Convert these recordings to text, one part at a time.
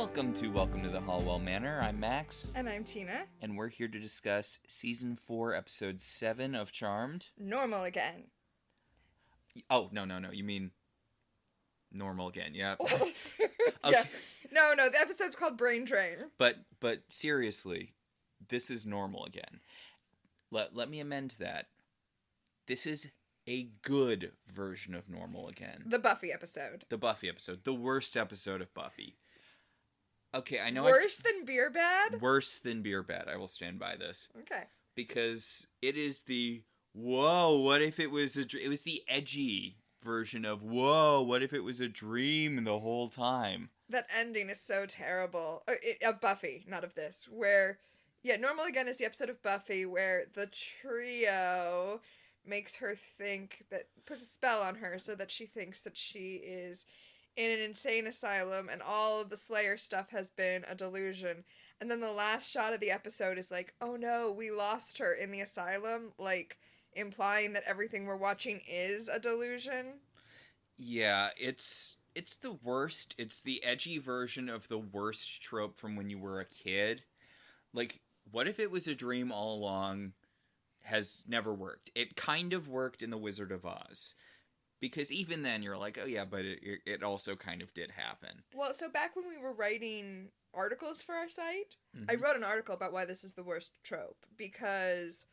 Welcome to the Halliwell Manor. I'm Max. And I'm Tina. And we're here to discuss Season 4, Episode 7 of Charmed. Normal again. Oh, no. You mean normal again, yeah. Okay. Yeah. No, the episode's called Brain Drain. But seriously, this is normal again. Let me amend that. This is a good version of normal again. The Buffy episode. The Buffy episode. The worst episode of Buffy. Okay, I know. Worse than Beer Bad? Worse than Beer Bad. I will stand by this. Okay. Because it is the, whoa, what if it was it was the edgy version of, whoa, what if it was a dream the whole time? That ending is so terrible. Of Buffy, not of this. Where, Normal Again is the episode of Buffy where the trio makes her think that, puts a spell on her so that she thinks that she is in an insane asylum and all of the Slayer stuff has been a delusion. And then the last shot of the episode is like, oh no, we lost her in the asylum, like implying that everything we're watching is a delusion. Yeah, it's the worst. It's the edgy version of the worst trope from when you were a kid. Like, what if it was a dream all along? Has never worked. It kind of worked in The Wizard of Oz. Because even then you're like, oh yeah, but it also kind of did happen. Well, so back when we were writing articles for our site, Mm-hmm. I wrote an article about why this is the worst trope. Because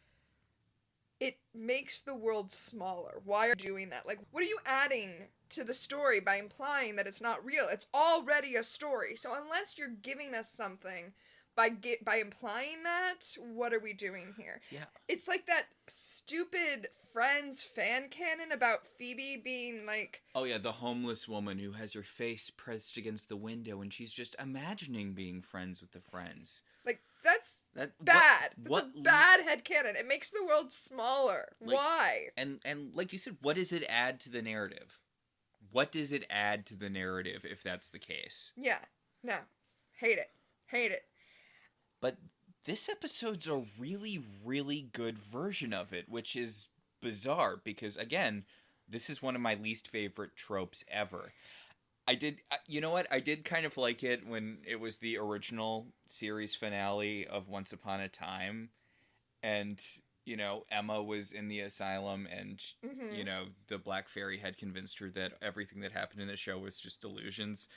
it makes the world smaller. Why are you doing that? Like, what are you adding to the story by implying that it's not real? It's already a story. So unless you're giving us something by implying that, what are we doing here? Yeah. It's like that stupid Friends fan canon about Phoebe being like... Oh yeah, the homeless woman who has her face pressed against the window and she's just imagining being friends with the friends. Like, that's bad. That's a bad headcanon. It makes the world smaller. Like, why? And like you said, what does it add to the narrative? What does it add to the narrative if that's the case? Yeah. No. Hate it. But this episode's a really, really good version of it, which is bizarre because, again, this is one of my least favorite tropes ever. You know what? I did kind of like it when it was the original series finale of Once Upon a Time. And, Emma was in the asylum and, the Black Fairy had convinced her that everything that happened in the show was just delusions.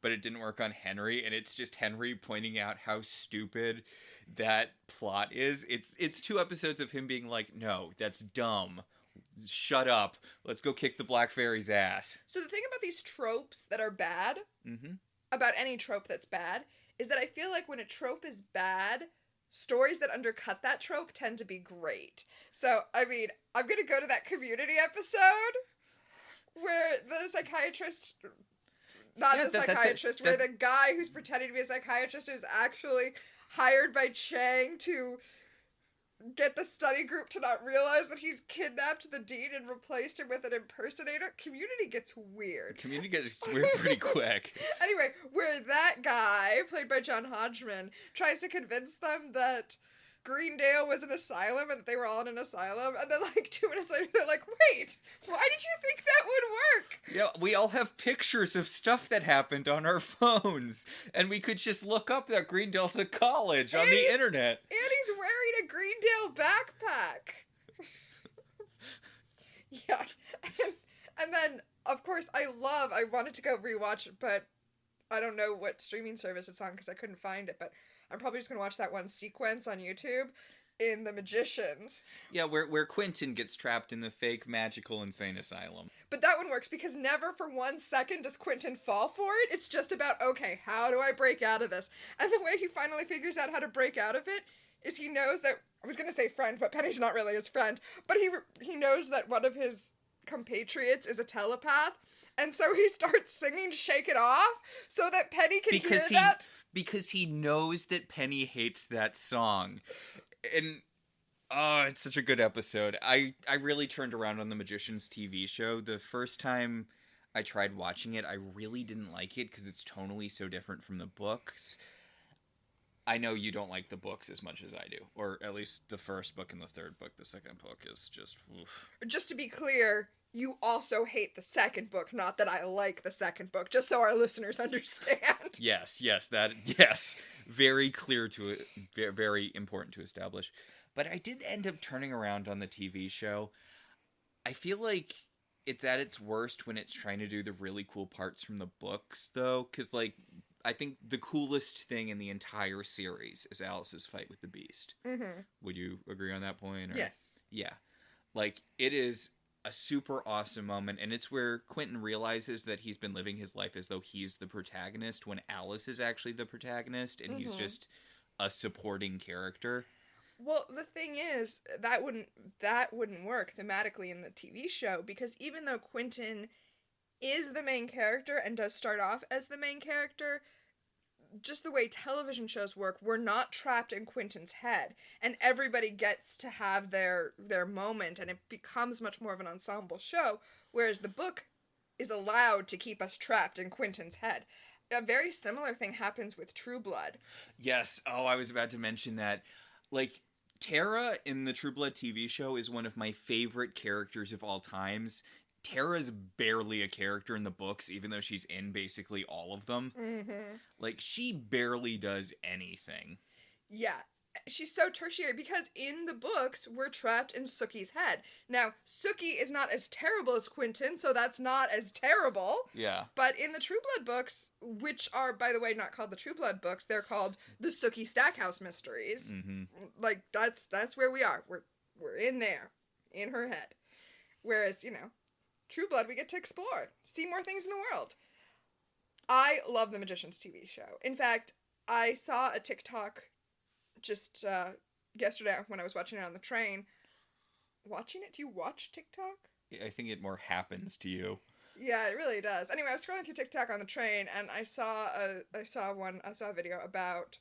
But it didn't work on Henry, and it's just Henry pointing out how stupid that plot is. It's 2 episodes of him being like, no, that's dumb. Shut up. Let's go kick the Black Fairy's ass. So the thing about these tropes that are bad, mm-hmm. about any trope that's bad, is that I feel like when a trope is bad, stories that undercut that trope tend to be great. So, I mean, I'm going to go to that Community episode where the psychiatrist... where the guy who's pretending to be a psychiatrist is actually hired by Chang to get the study group to not realize that he's kidnapped the dean and replaced him with an impersonator. Community gets weird. Community gets weird pretty quick. Anyway, where that guy, played by John Hodgman, tries to convince them that Greendale was an asylum and that they were all in an asylum, and then 2 minutes later they're like, wait, why did you think that would work? Yeah, we all have pictures of stuff that happened on our phones, and we could just look up that Greendale's a college on the internet. And he's wearing a Greendale backpack. Yeah. And then, of course, I wanted to go rewatch it, but I don't know what streaming service it's on because I couldn't find it, but I'm probably just going to watch that one sequence on YouTube in The Magicians. Yeah, where Quentin gets trapped in the fake magical insane asylum. But that one works because never for 1 second does Quentin fall for it. It's just about, okay, how do I break out of this? And the way he finally figures out how to break out of it is he knows that, I was going to say friend, but Penny's not really his friend, but he knows that one of his compatriots is a telepath. And so he starts singing Shake It Off so that Penny can hear that. Because he knows that Penny hates that song. And, oh, it's such a good episode. I really turned around on The Magicians TV show. The first time I tried watching it, I really didn't like it because it's tonally so different from the books. I know you don't like the books as much as I do, or at least the first book and the third book. The second book is just oof. Just to be clear, you also hate the second book, not that I like the second book, just so our listeners understand. Yes, very clear to it, very important to establish. But I did end up turning around on the TV show. I feel like it's at its worst when it's trying to do the really cool parts from the books, though, because like I think the coolest thing in the entire series is Alice's fight with the Beast. Mm-hmm. Would you agree on that point? Or? Yes. Yeah, like it is a super awesome moment, and it's where Quentin realizes that he's been living his life as though he's the protagonist when Alice is actually the protagonist, and he's just a supporting character. Well, the thing is, that wouldn't work thematically in the TV show, because even though Quentin is the main character and does start off as the main character, just the way television shows work, we're not trapped in Quentin's head, and everybody gets to have their moment, and it becomes much more of an ensemble show, whereas the book is allowed to keep us trapped in Quentin's head. A very similar thing happens with True Blood. Yes. Oh, I was about to mention that. Like, Tara in the True Blood TV show is one of my favorite characters of all times. Tara's barely a character in the books, even though she's in basically all of them. Mm-hmm. Like, she barely does anything. Yeah. She's so tertiary, because in the books, we're trapped in Sookie's head. Now, Sookie is not as terrible as Quentin, so that's not as terrible. Yeah. But in the True Blood books, which are, by the way, not called the True Blood books, they're called the Sookie Stackhouse Mysteries. Mm-hmm. Like, that's where we are. We're in there, in her head. Whereas, True Blood, we get to explore, see more things in the world. I love the Magicians TV show. In fact, I saw a TikTok just yesterday when I was watching it on the train. Watching it? Do you watch TikTok? I think it more happens to you. Yeah, it really does. Anyway, I was scrolling through TikTok on the train, and I saw a video about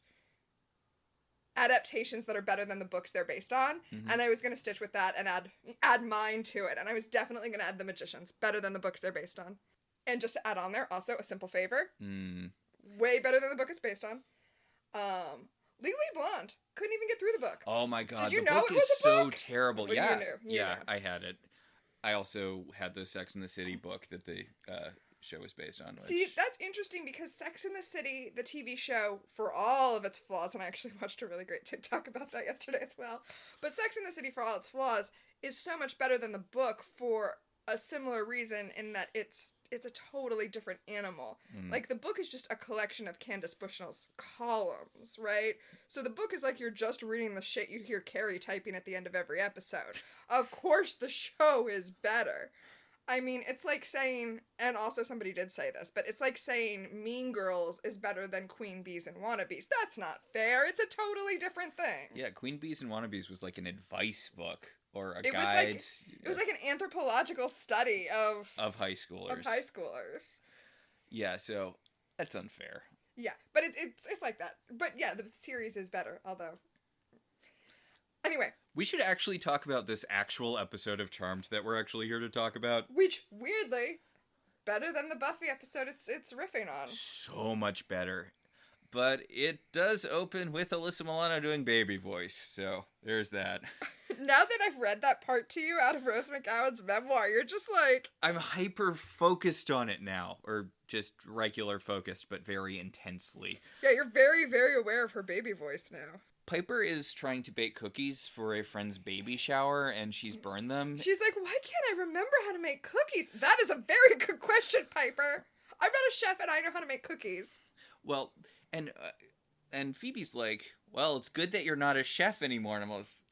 adaptations that are better than the books they're based on, and I was going to stitch with that and add mine to it, and I was definitely going to add The Magicians, better than the books they're based on. And just to add on there, also, A Simple Favor, way better than the book it's based on. Legally Blonde, couldn't even get through the book. Oh my god, Did you the know book it is was a so book? terrible. Well, Yeah, you knew. I had it. I also had the Sex and the City book that the show was based on. Which... See, that's interesting, because Sex and the City, the TV show, for all of its flaws, and I actually watched a really great TikTok about that yesterday as well, but Sex and the City, for all its flaws, is so much better than the book for a similar reason, in that it's a totally different animal. Like, the book is just a collection of Candace Bushnell's columns, right? So the book is like you're just reading the shit you hear Carrie typing at the end of every episode. Of course the show is better. I mean, it's like saying, and also somebody did say this, but it's like saying Mean Girls is better than Queen Bees and Wannabes. That's not fair. It's a totally different thing. Yeah, Queen Bees and Wannabes was like an advice book. Or a it guide. It was like an anthropological study of high schoolers. Of high schoolers. Yeah, so that's unfair. Yeah, but it's like that. But yeah, the series is better, although. Anyway. We should actually talk about this actual episode of Charmed that we're actually here to talk about. Which, weirdly, better than the Buffy episode it's riffing on. So much better. But it does open with Alyssa Milano doing baby voice, so there's that. Now that I've read that part to you out of Rose McGowan's memoir, you're just like... I'm hyper-focused on it now. Or just regular focused, but very intensely. Yeah, you're very, very aware of her baby voice now. Piper is trying to bake cookies for a friend's baby shower, and she's burned them. She's like, why can't I remember how to make cookies? That is a very good question, Piper. I'm not a chef, and I know how to make cookies. Well... And Phoebe's like, well, it's good that you're not a chef anymore. And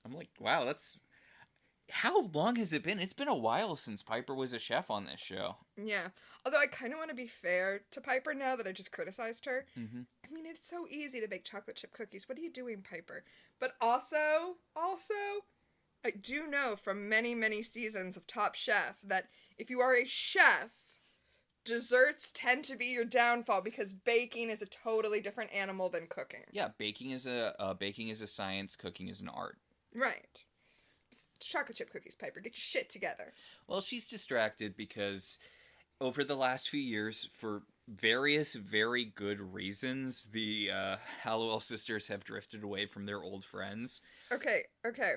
I'm like, wow, that's... How long has it been? It's been a while since Piper was a chef on this show. Yeah. Although I kind of want to be fair to Piper now that I just criticized her. Mm-hmm. I mean, it's so easy to bake chocolate chip cookies. What are you doing, Piper? But also, I do know from many, many seasons of Top Chef that if you are a chef, desserts tend to be your downfall, because baking is a totally different animal than cooking. Yeah, baking is a science, cooking is an art. Right. Chocolate chip cookies, Piper. Get your shit together. Well, she's distracted because over the last few years, for various very good reasons, the Halliwell sisters have drifted away from their old friends. Okay, okay.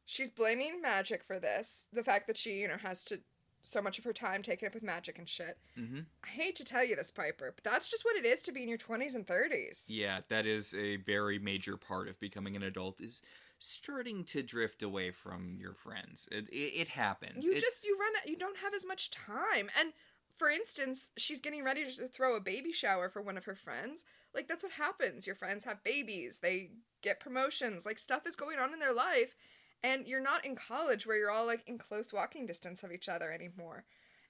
She's blaming magic for this. The fact that she, has to so much of her time taken up with magic and shit. Mm-hmm. I hate to tell you this, Piper, but that's just what it is to be in your 20s and 30s. Yeah, that is a very major part of becoming an adult, is starting to drift away from your friends. It happens. You don't have as much time. And for instance, she's getting ready to throw a baby shower for one of her friends. Like, that's what happens. Your friends have babies, they get promotions, like, stuff is going on in their life. And you're not in college where you're all, like, in close walking distance of each other anymore.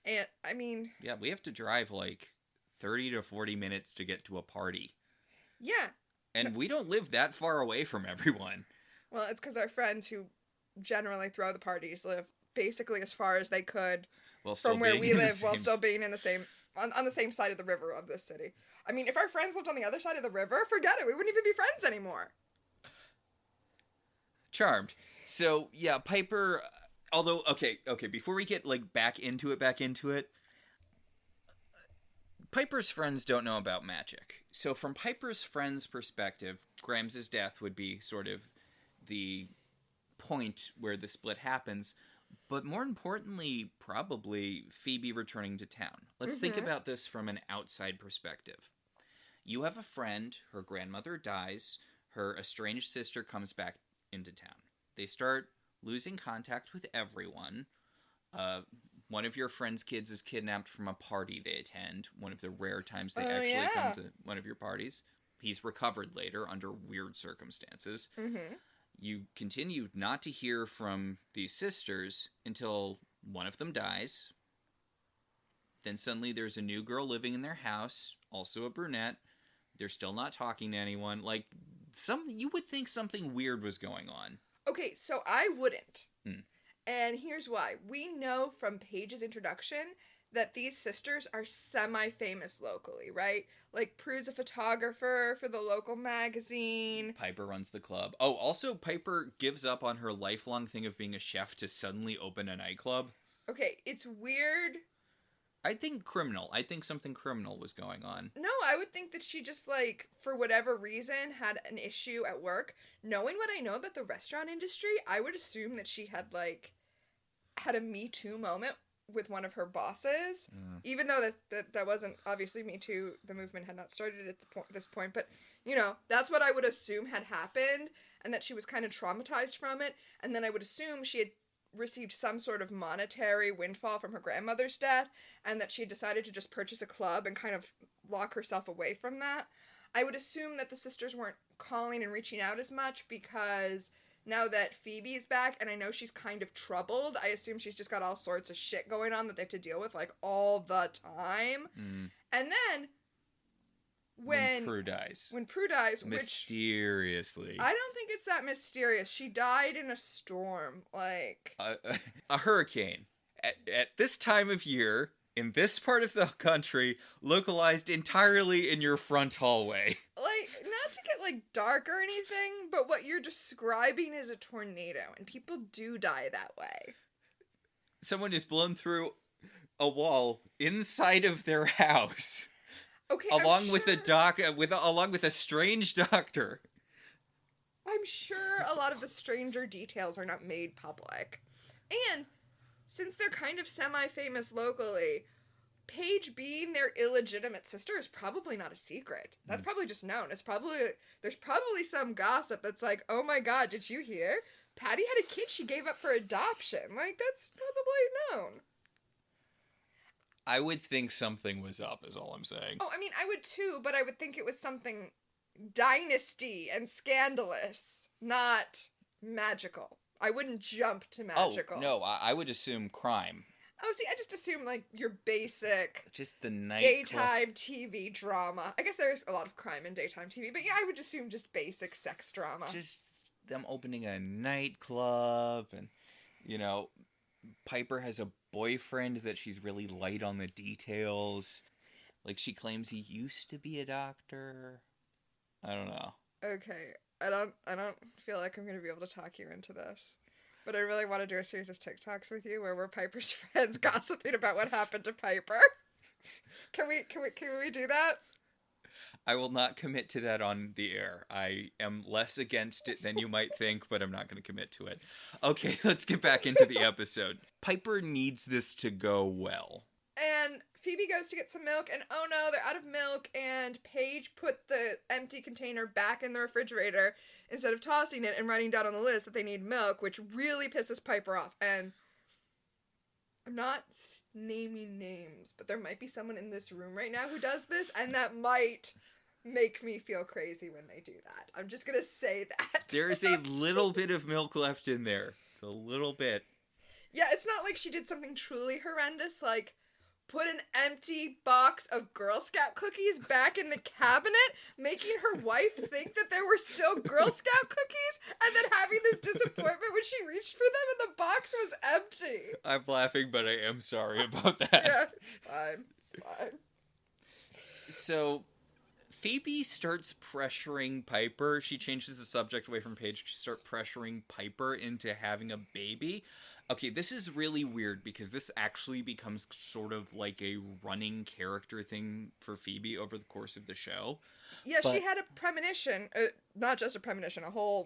And, I mean... Yeah, we have to drive, like, 30 to 40 minutes to get to a party. Yeah. And we don't live that far away from everyone. Well, it's because our friends who generally throw the parties live basically as far as they could from where we live while still being in the same... On the same side of the river of this city. I mean, if our friends lived on the other side of the river, forget it. We wouldn't even be friends anymore. Charmed. So, yeah, Piper, although, okay, before we get, like, back into it, Piper's friends don't know about magic. So from Piper's friends' perspective, Grams's death would be sort of the point where the split happens, but more importantly, probably Phoebe returning to town. Let's think about this from an outside perspective. You have a friend, her grandmother dies, her estranged sister comes back into town. They start losing contact with everyone. One of your friend's kids is kidnapped from a party they attend, one of the rare times they come to one of your parties. He's recovered later under weird circumstances. Mm-hmm. You continue not to hear from these sisters until one of them dies. Then suddenly there's a new girl living in their house, also a brunette. They're still not talking to anyone. Like, you would think something weird was going on. Okay, so I wouldn't. And here's why. We know from Paige's introduction that these sisters are semi-famous locally, right? Like, Prue's a photographer for the local magazine. Piper runs the club. Oh, also, Piper gives up on her lifelong thing of being a chef to suddenly open a nightclub. Okay, it's weird. I think criminal. I think something criminal was going on. No, I would think that she just, like, for whatever reason, had an issue at work. Knowing what I know about the restaurant industry, I would assume that she had, like, had a Me Too moment with one of her bosses. Even though that wasn't, obviously, Me Too, the movement had not started at this point. But, that's what I would assume had happened, and that she was kind of traumatized from it. And then I would assume she had received some sort of monetary windfall from her grandmother's death, and that she had decided to just purchase a club and kind of lock herself away from that. I would assume that the sisters weren't calling and reaching out as much because now that Phoebe's back, and I know she's kind of troubled, I assume she's just got all sorts of shit going on that they have to deal with, like, all the time. And then when Prue dies. Mysteriously. Mysteriously. I don't think it's that mysterious. She died in a storm. Like... a hurricane. At this time of year, in this part of the country, localized entirely in your front hallway. Like, not to get, like, dark or anything, but what you're describing is a tornado, and people do die that way. Someone is blown through a wall inside of their house. Okay, along with a strange doctor. I'm sure a lot of the stranger details are not made public. And since they're kind of semi-famous locally, Paige being their illegitimate sister is probably not a secret. That's probably just known. There's probably some gossip that's like, oh my god, did you hear? Patty had a kid she gave up for adoption. Like, that's probably known. I would think something was up, is all I'm saying. Oh, I mean, I would too, but I would think it was something dynasty and scandalous, not magical. I wouldn't jump to magical. Oh, no, I would assume crime. Oh, see, I just assume, like, your basic... Just the night daytime TV drama. I guess there's a lot of crime in daytime TV, but yeah, I would assume just basic sex drama. Just them opening a nightclub, and, Piper has a boyfriend that she's really light on the details. Like, she claims he used to be a doctor. I don't know. Okay, I don't feel like I'm going to be able to talk you into this. But I really want to do a series of TikToks with you where we're Piper's friends gossiping about what happened to Piper. Can we do that? I will not commit to that on the air. I am less against it than you might think, but I'm not going to commit to it. Okay, let's get back into the episode. Piper needs this to go well. And Phoebe goes to get some milk, and oh no, they're out of milk, and Paige put the empty container back in the refrigerator instead of tossing it and writing down on the list that they need milk, which really pisses Piper off. And I'm not naming names, but there might be someone in this room right now who does this, and that might make me feel crazy when they do that. I'm just gonna say that. There is a little bit of milk left in there. It's a little bit. Yeah, it's not like she did something truly horrendous, like put an empty box of Girl Scout cookies back in the cabinet, making her wife think that there were still Girl Scout cookies, and then having this disappointment when she reached for them and the box was empty. I'm laughing, but I am sorry about that. Yeah, it's fine. It's fine. So, Phoebe starts pressuring Piper. She changes the subject away from Paige to start pressuring Piper into having a baby. Okay, this is really weird because this actually becomes sort of like a running character thing for Phoebe over the course of the show. Yeah, she had a premonition. Not just a premonition, a whole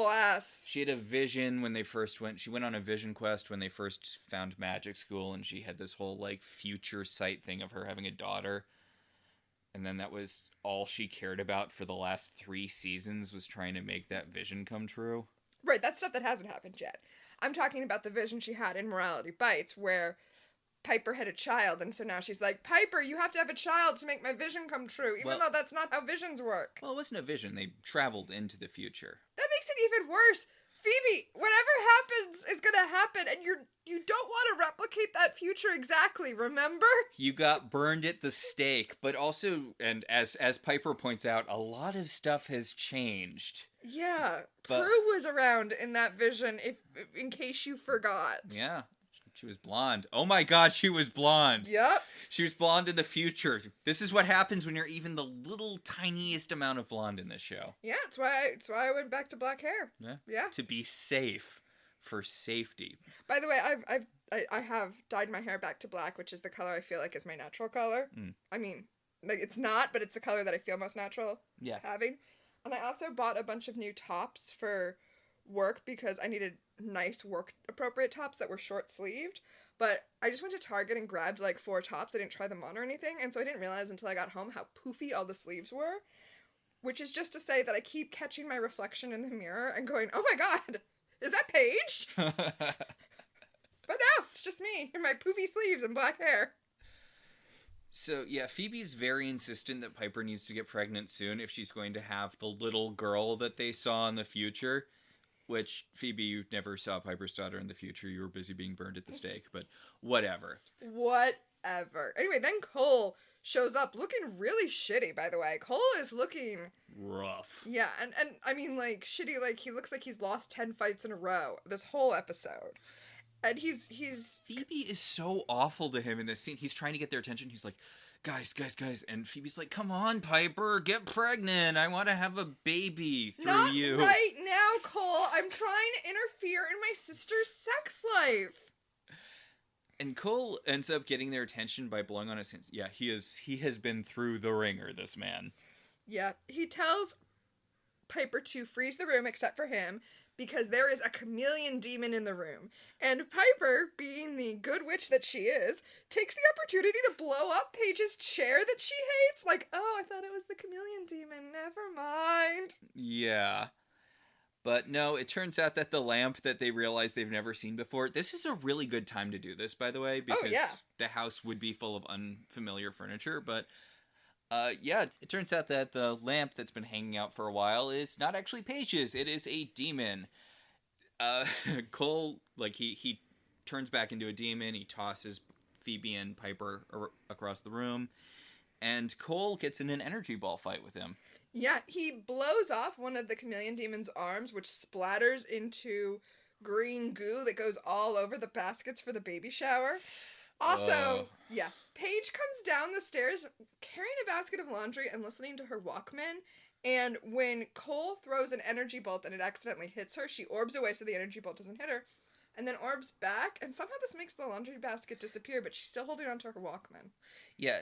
ass. She had a vision when they first went. She went on a vision quest when they first found magic school, and she had this whole like future sight thing of her having a daughter. And then that was all she cared about for the last 3 seasons, was trying to make that vision come true. Right, that's stuff that hasn't happened yet. I'm talking about the vision she had in Morality Bites, where Piper had a child, and so now she's like, Piper, you have to have a child to make my vision come true, even though that's not how visions work. Well, it wasn't a vision. They traveled into the future. That makes it even worse. Phoebe, whatever happens is gonna happen, and you don't want to replicate that future exactly, remember? You got burned at the stake, but also, and as Piper points out, a lot of stuff has changed. Yeah, Prue was around in that vision, in case you forgot. Yeah, she was blonde. Oh my god, she was blonde. Yep. She was blonde in the future. This is what happens when you're even the little tiniest amount of blonde in this show. Yeah, it's why I went back to black hair. Yeah. To be safe, for safety. By the way, I have dyed my hair back to black, which is the color I feel like is my natural color. I mean, like it's not, but it's the color that I feel most natural having. And I also bought a bunch of new tops for work because I needed nice work appropriate tops that were short sleeved. But I just went to Target and grabbed like 4 tops. I didn't try them on or anything, and so I didn't realize until I got home how poofy all the sleeves were. Which is just to say that I keep catching my reflection in the mirror and going, oh my god, is that Paige? But no, it's just me in my poofy sleeves and black hair. So, yeah, Phoebe's very insistent that Piper needs to get pregnant soon if she's going to have the little girl that they saw in the future. Which, Phoebe, you never saw Piper's daughter in the future. You were busy being burned at the stake, but whatever. Whatever. Anyway, then Cole shows up looking really shitty, by the way. Cole is looking rough. Yeah, and I mean, like, shitty, like, he looks like he's lost 10 fights in a row this whole episode. And he's... Phoebe is so awful to him in this scene. He's trying to get their attention. He's like, guys. And Phoebe's like, come on, Piper, get pregnant. I want to have a baby through you. Not right now, Cole. I'm trying to interfere in my sister's sex life. And Cole ends up getting their attention by blowing on his hands. Yeah, he has been through the ringer, this man. Yeah, he tells Piper to freeze the room except for him, because there is a chameleon demon in the room. And Piper, being the good witch that she is, takes the opportunity to blow up Paige's chair that she hates. Like, oh, I thought it was the chameleon demon. Never mind. Yeah. But no, it turns out that the lamp that they realize they've never seen before, this is a really good time to do this, by the way, because the house would be full of unfamiliar furniture, but yeah, it turns out that the lamp that's been hanging out for a while is not actually Paige's. It is a demon. Cole, like, he turns back into a demon. He tosses Phoebe and Piper across the room. And Cole gets in an energy ball fight with him. Yeah, he blows off one of the chameleon demon's arms, which splatters into green goo that goes all over the baskets for the baby shower. Also, yeah, Paige comes down the stairs carrying a basket of laundry and listening to her Walkman. And when Cole throws an energy bolt and it accidentally hits her, she orbs away so the energy bolt doesn't hit her. And then Orb's back, and somehow this makes the laundry basket disappear, but she's still holding onto her Walkman. Yeah,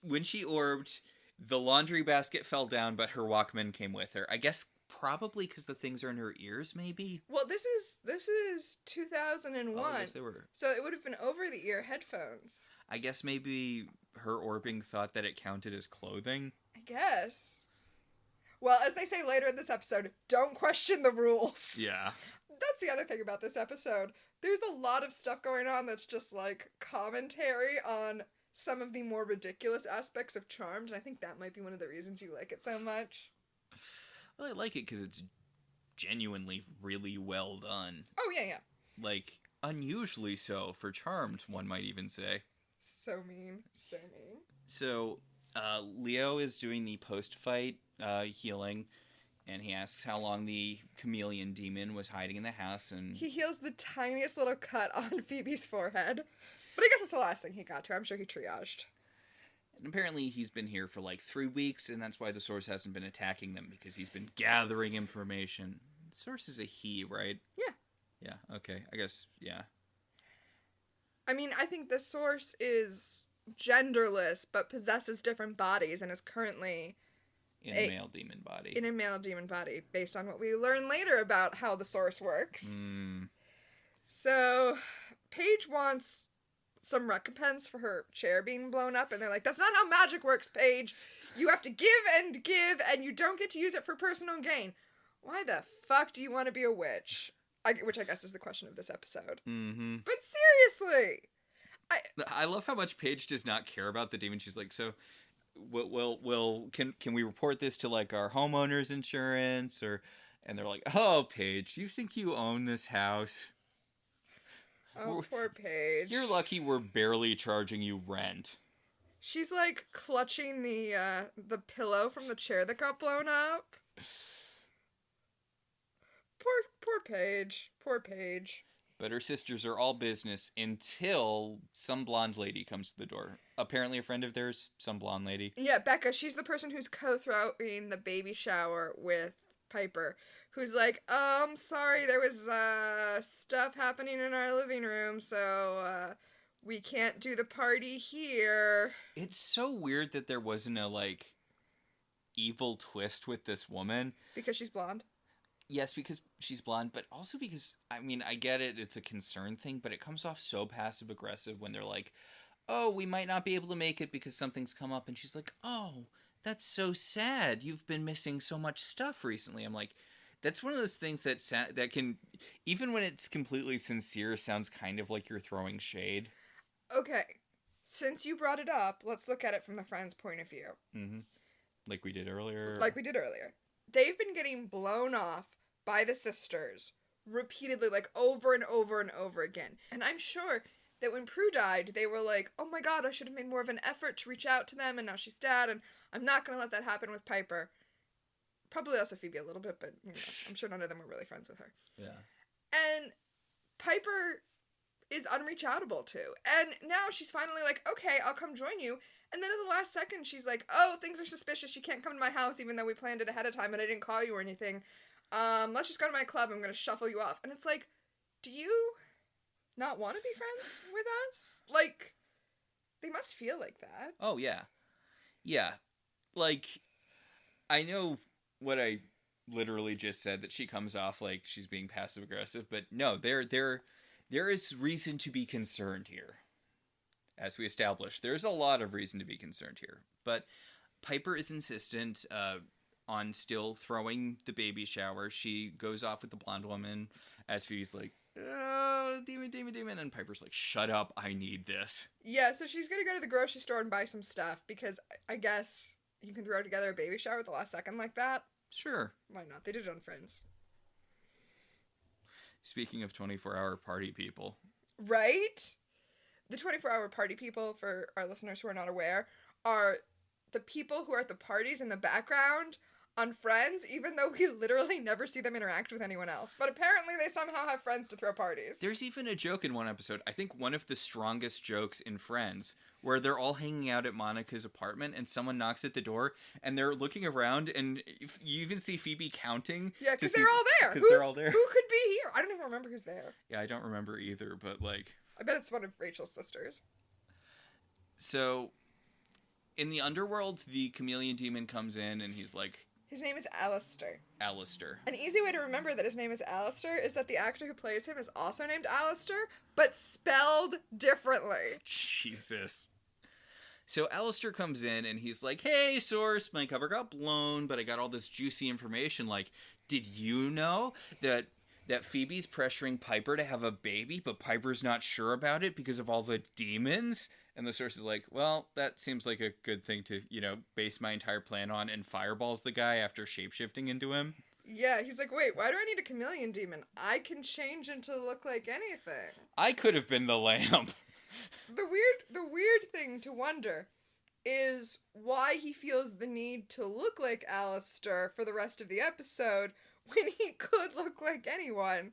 when she orbed, the laundry basket fell down, but her Walkman came with her. I guess probably because the things are in her ears, maybe? Well, this is 2001. Oh, I guess they were. So it would have been over-the-ear headphones. I guess maybe her orbing thought that it counted as clothing. I guess. Well, as they say later in this episode, don't question the rules. Yeah. That's the other thing about this episode. There's a lot of stuff going on that's just like commentary on some of the more ridiculous aspects of Charmed, and I think that might be one of the reasons you like it so much. Well, I like it because it's genuinely really well done. Oh, yeah. Like, unusually so for Charmed, one might even say. So mean. So mean. So, Leo is doing the post-fight healing, and he asks how long the chameleon demon was hiding in the house, and... He heals the tiniest little cut on Phoebe's forehead. But I guess it's the last thing he got to. I'm sure he triaged. And apparently he's been here for like 3 weeks, and that's why the Source hasn't been attacking them, because he's been gathering information. Source is a he, right? Yeah. Yeah, okay. I guess, yeah. I mean, I think the Source is genderless, but possesses different bodies, and is currently... In a male demon body. In a male demon body, based on what we learn later about how the Source works. So, Paige wants some recompense for her chair being blown up, and they're like, that's not how magic works, Paige. You have to give, and you don't get to use it for personal gain. Why the fuck do you want to be a witch? Which I guess is the question of this episode. Mm-hmm. But seriously! I love how much Paige does not care about the demon. She's like, so... Can we report this to like our homeowner's insurance and they're like, oh, Paige, you think you own this house? Oh, poor Paige. You're lucky we're barely charging you rent. She's like clutching the pillow from the chair that got blown up. Poor Paige. Poor Paige. But her sisters are all business until some blonde lady comes to the door. Apparently a friend of theirs, some blonde lady. Yeah, Becca, she's the person who's co-throwing the baby shower with Piper. Who's like, sorry, there was stuff happening in our living room, so we can't do the party here. It's so weird that there wasn't a, like, evil twist with this woman. Because she's blonde? Yes, because she's blonde, but also because, I mean, I get it, it's a concern thing, but it comes off so passive-aggressive when they're like, oh, we might not be able to make it because something's come up, and she's like, oh, that's so sad, you've been missing so much stuff recently. I'm like, that's one of those things that can, even when it's completely sincere, sounds kind of like you're throwing shade. Okay, since you brought it up, let's look at it from the friend's point of view. Mm-hmm. Like we did earlier. They've been getting blown off by the sisters repeatedly, like over and over and over again. And I'm sure that when Prue died, they were like, oh my god, I should have made more of an effort to reach out to them, and now she's dead, and I'm not going to let that happen with Piper. Probably also Phoebe a little bit, but you know, I'm sure none of them were really friends with her. Yeah. And Piper is unreachable to. And now she's finally like, okay, I'll come join you. And then at the last second, she's like, oh, things are suspicious. You can't come to my house even though we planned it ahead of time and I didn't call you or anything. Let's just go to my club. I'm going to shuffle you off. And it's like, do you not want to be friends with us? Like, they must feel like that. Oh, yeah. Yeah. Like, I know what I literally just said, that she comes off like she's being passive-aggressive, but no, there is reason to be concerned here. As we established, there's a lot of reason to be concerned here. But Piper is insistent on still throwing the baby shower. She goes off with the blonde woman as Phoebe's like, oh, demon. And Piper's like, shut up, I need this. Yeah, so she's going to go to the grocery store and buy some stuff because I guess you can throw together a baby shower at the last second like that. Sure. Why not? They did it on Friends. Speaking of 24-hour party people. Right? The 24-hour party people, for our listeners who are not aware, are the people who are at the parties in the background on Friends, even though we literally never see them interact with anyone else. But apparently they somehow have friends to throw parties. There's even a joke in one episode, I think one of the strongest jokes in Friends, where they're all hanging out at Monica's apartment and someone knocks at the door and they're looking around and you even see Phoebe counting. Yeah, to because see they're all there. Because they're all there. Who could be here? I don't even remember who's there. Yeah, I don't remember either, but like... I bet it's one of Rachel's sisters. So, in the underworld, the chameleon demon comes in and he's like... His name is Alistair. Alistair. An easy way to remember that his name is Alistair is that the actor who plays him is also named Alistair, but spelled differently. Jesus. So Alistair comes in and he's like, hey, Source, my cover got blown, but I got all this juicy information. Like, did you know that Phoebe's pressuring Piper to have a baby, but Piper's not sure about it because of all the demons? And the Source is like, well, that seems like a good thing to, base my entire plan on, and fireballs the guy after shapeshifting into him. Yeah, he's like, wait, why do I need a chameleon demon? I can change into look like anything. I could have been the lamp. The weird thing to wonder is why he feels the need to look like Alistair for the rest of the episode when he could look like anyone.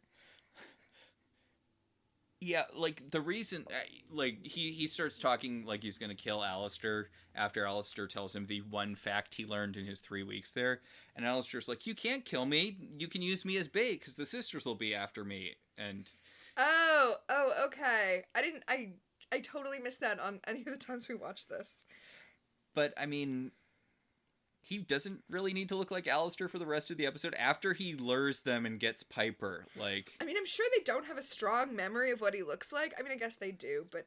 Yeah, like, the reason, like, he starts talking like he's gonna kill Alistair after Alistair tells him the one fact he learned in his 3 weeks there. And Alistair's like, you can't kill me, you can use me as bait, because the sisters will be after me, and... Oh, okay. I totally missed that on any of the times we watched this. But, I mean... He doesn't really need to look like Alistair for the rest of the episode after he lures them and gets Piper. Like, I mean, I'm sure they don't have a strong memory of what he looks like. I mean, I guess they do, but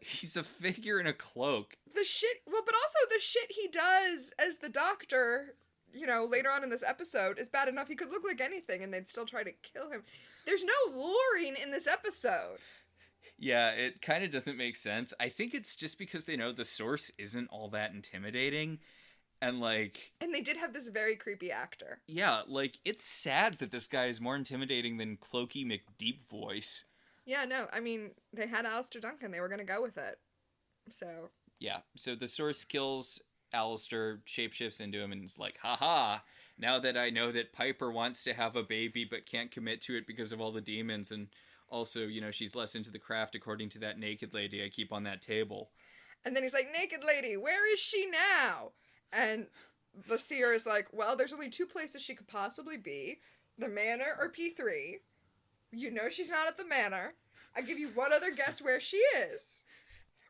he's a figure in a cloak. But also the shit he does as the Doctor, later on in this episode is bad enough. He could look like anything and they'd still try to kill him. There's no luring in this episode. Yeah, it kind of doesn't make sense. I think it's just because they know the Source isn't all that intimidating. And they did have this very creepy actor. Yeah, it's sad that this guy is more intimidating than Clokey McDeep voice. Yeah, no, I mean, they had Alistair Duncan. They were going to go with it. So. Yeah, so the Source kills Alistair, shapeshifts into him, and is like, haha, now that I know that Piper wants to have a baby but can't commit to it because of all the demons, and also, she's less into the craft according to that naked lady I keep on that table. And then he's like, naked lady, where is she now? And the seer is like, well, there's only 2 places she could possibly be. The Manor or P3. She's not at the Manor. I give you one other guess where she is.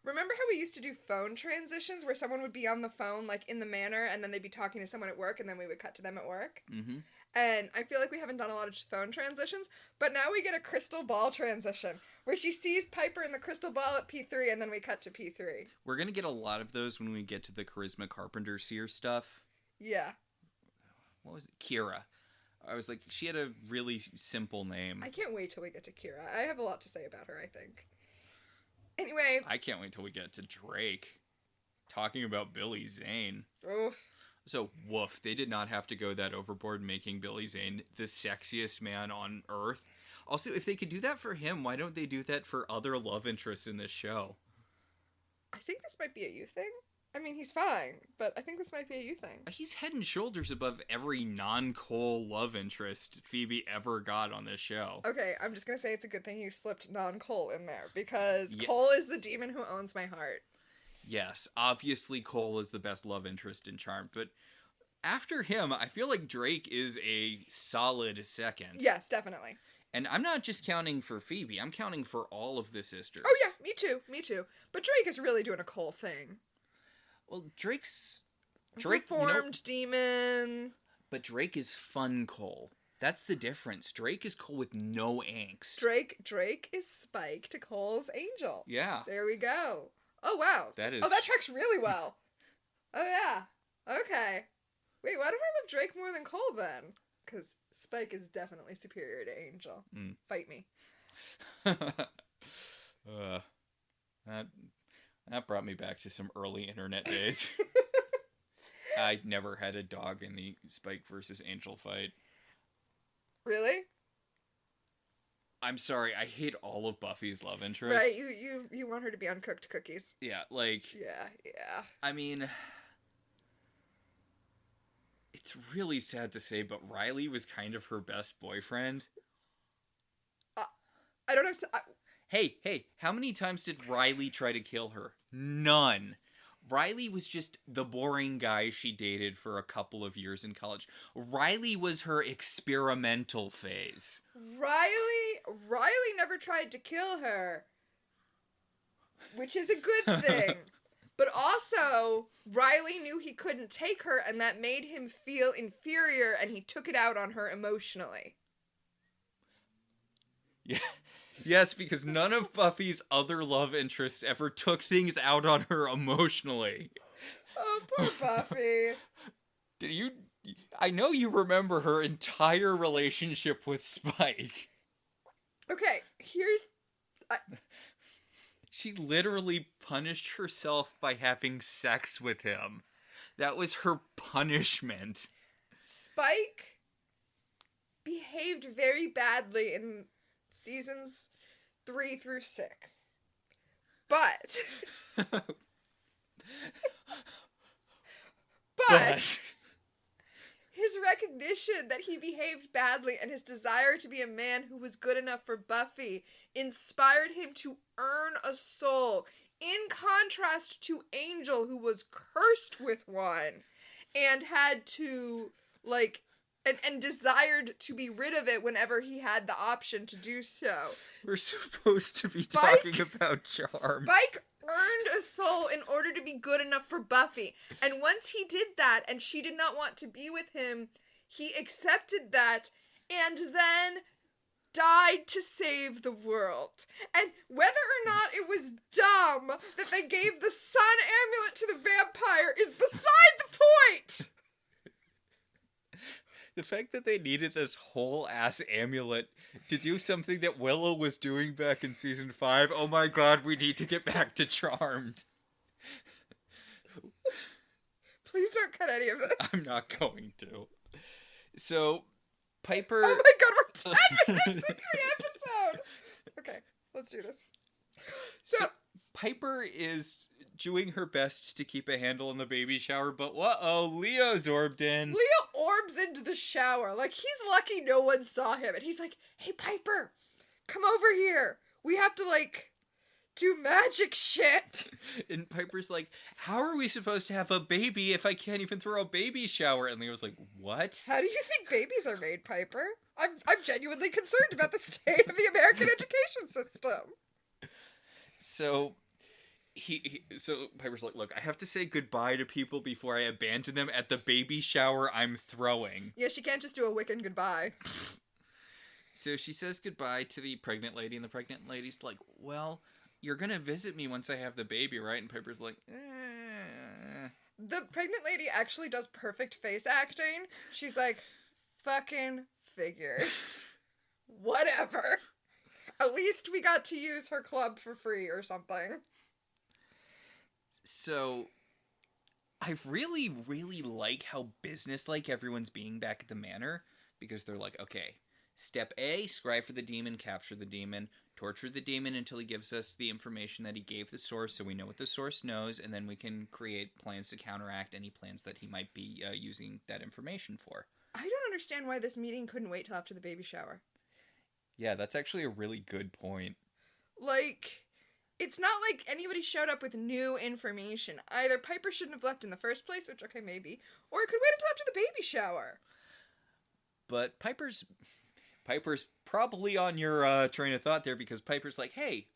Remember how we used to do phone transitions where someone would be on the phone, in the Manor, and then they'd be talking to someone at work, and then we would cut to them at work? Mm-hmm. And I feel like we haven't done a lot of phone transitions, but now we get a crystal ball transition where she sees Piper in the crystal ball at P3 and then we cut to P3. We're going to get a lot of those when we get to the Charisma Carpenter seer stuff. Yeah. What was it? Kira. I was like, she had a really simple name. I can't wait till we get to Kira. I have a lot to say about her, I think. Anyway. I can't wait till we get to Drake. Talking about Billy Zane. Oof. So, woof, they did not have to go that overboard making Billy Zane the sexiest man on Earth. Also, if they could do that for him, why don't they do that for other love interests in this show? I think this might be a you thing. I mean, he's fine, but I think this might be a you thing. He's head and shoulders above every non-Cole love interest Phoebe ever got on this show. Okay, I'm just going to say it's a good thing you slipped non-Cole in there, because Cole is the demon who owns my heart. Yes, obviously Cole is the best love interest in Charmed, but after him, I feel like Drake is a solid second. Yes, definitely. And I'm not just counting for Phoebe, I'm counting for all of the sisters. Oh yeah, me too. But Drake is really doing a Cole thing. Well, Drake reformed demon. But Drake is fun Cole. That's the difference. Drake is Cole with no angst. Drake is Spike to Cole's Angel. Yeah. There we go. Oh, wow. That tracks really well. Oh, yeah. Okay. Wait, why do I love Drake more than Cole, then? Because Spike is definitely superior to Angel. Fight me. That brought me back to some early internet days. I never had a dog in the Spike versus Angel fight. Really? I'm sorry, I hate all of Buffy's love interests. Right, you want her to be on cooked cookies. Yeah, Yeah. I mean, it's really sad to say, but Riley was kind of her best boyfriend. I don't have to... Hey, how many times did Riley try to kill her? None. Riley was just the boring guy she dated for a couple of years in college. Riley was her experimental phase. Riley never tried to kill her, which is a good thing. But also, Riley knew he couldn't take her, and that made him feel inferior, and he took it out on her emotionally. Yeah. Yes, because none of Buffy's other love interests ever took things out on her emotionally. Oh, poor Buffy. Did you... I know you remember her entire relationship with Spike. Okay, here's... She literally punished herself by having sex with him. That was her punishment. Spike behaved very badly in seasons 3 through 6. But... but... his recognition that he behaved badly and his desire to be a man who was good enough for Buffy inspired him to earn a soul, in contrast to Angel, who was cursed with one and had to, like, and desired to be rid of it whenever he had the option to do so. We're supposed to be talking about Charmed. Spike earned a soul in order to be good enough for Buffy. And once he did that and she did not want to be with him, he accepted that and then died to save the world. And whether or not it was dumb that they gave the sun amulet to the vampire is beside the point. The fact that they needed this whole ass amulet to do something that Willow was doing back in season 5. Oh my god, we need to get back to Charmed. Please don't cut any of this. I'm not going to. So, Piper... Oh my god, we're 10 minutes into the episode! Okay, let's do this. So Piper is doing her best to keep a handle on the baby shower, but whoa, Leo's orbed in. Leo orbs into the shower. Like, he's lucky no one saw him. And he's like, hey, Piper, come over here. We have to, like, do magic shit. And Piper's like, how are we supposed to have a baby if I can't even throw a baby shower? And Leo's like, what? How do you think babies are made, Piper? I'm genuinely concerned about the state of the American education system. So... So Piper's like, look, I have to say goodbye to people before I abandon them at the baby shower I'm throwing. Yeah, she can't just do a Wiccan goodbye. So she says goodbye to the pregnant lady, and the pregnant lady's like, well, you're gonna visit me once I have the baby, right? And Piper's like, The pregnant lady actually does perfect face acting. She's like, fucking figures. Whatever. At least we got to use her club for free or something. So, I really, really like how businesslike everyone's being back at the manor, because they're like, okay, step A, scry for the demon, capture the demon, torture the demon until he gives us the information that he gave the source, so we know what the source knows, and then we can create plans to counteract any plans that he might be using that information for. I don't understand why this meeting couldn't wait till after the baby shower. Yeah, that's actually a really good point. Like... it's not like anybody showed up with new information. Either Piper shouldn't have left in the first place, which, okay, maybe, or it could wait until after the baby shower. But Piper's probably on your train of thought there, because Piper's like, hey,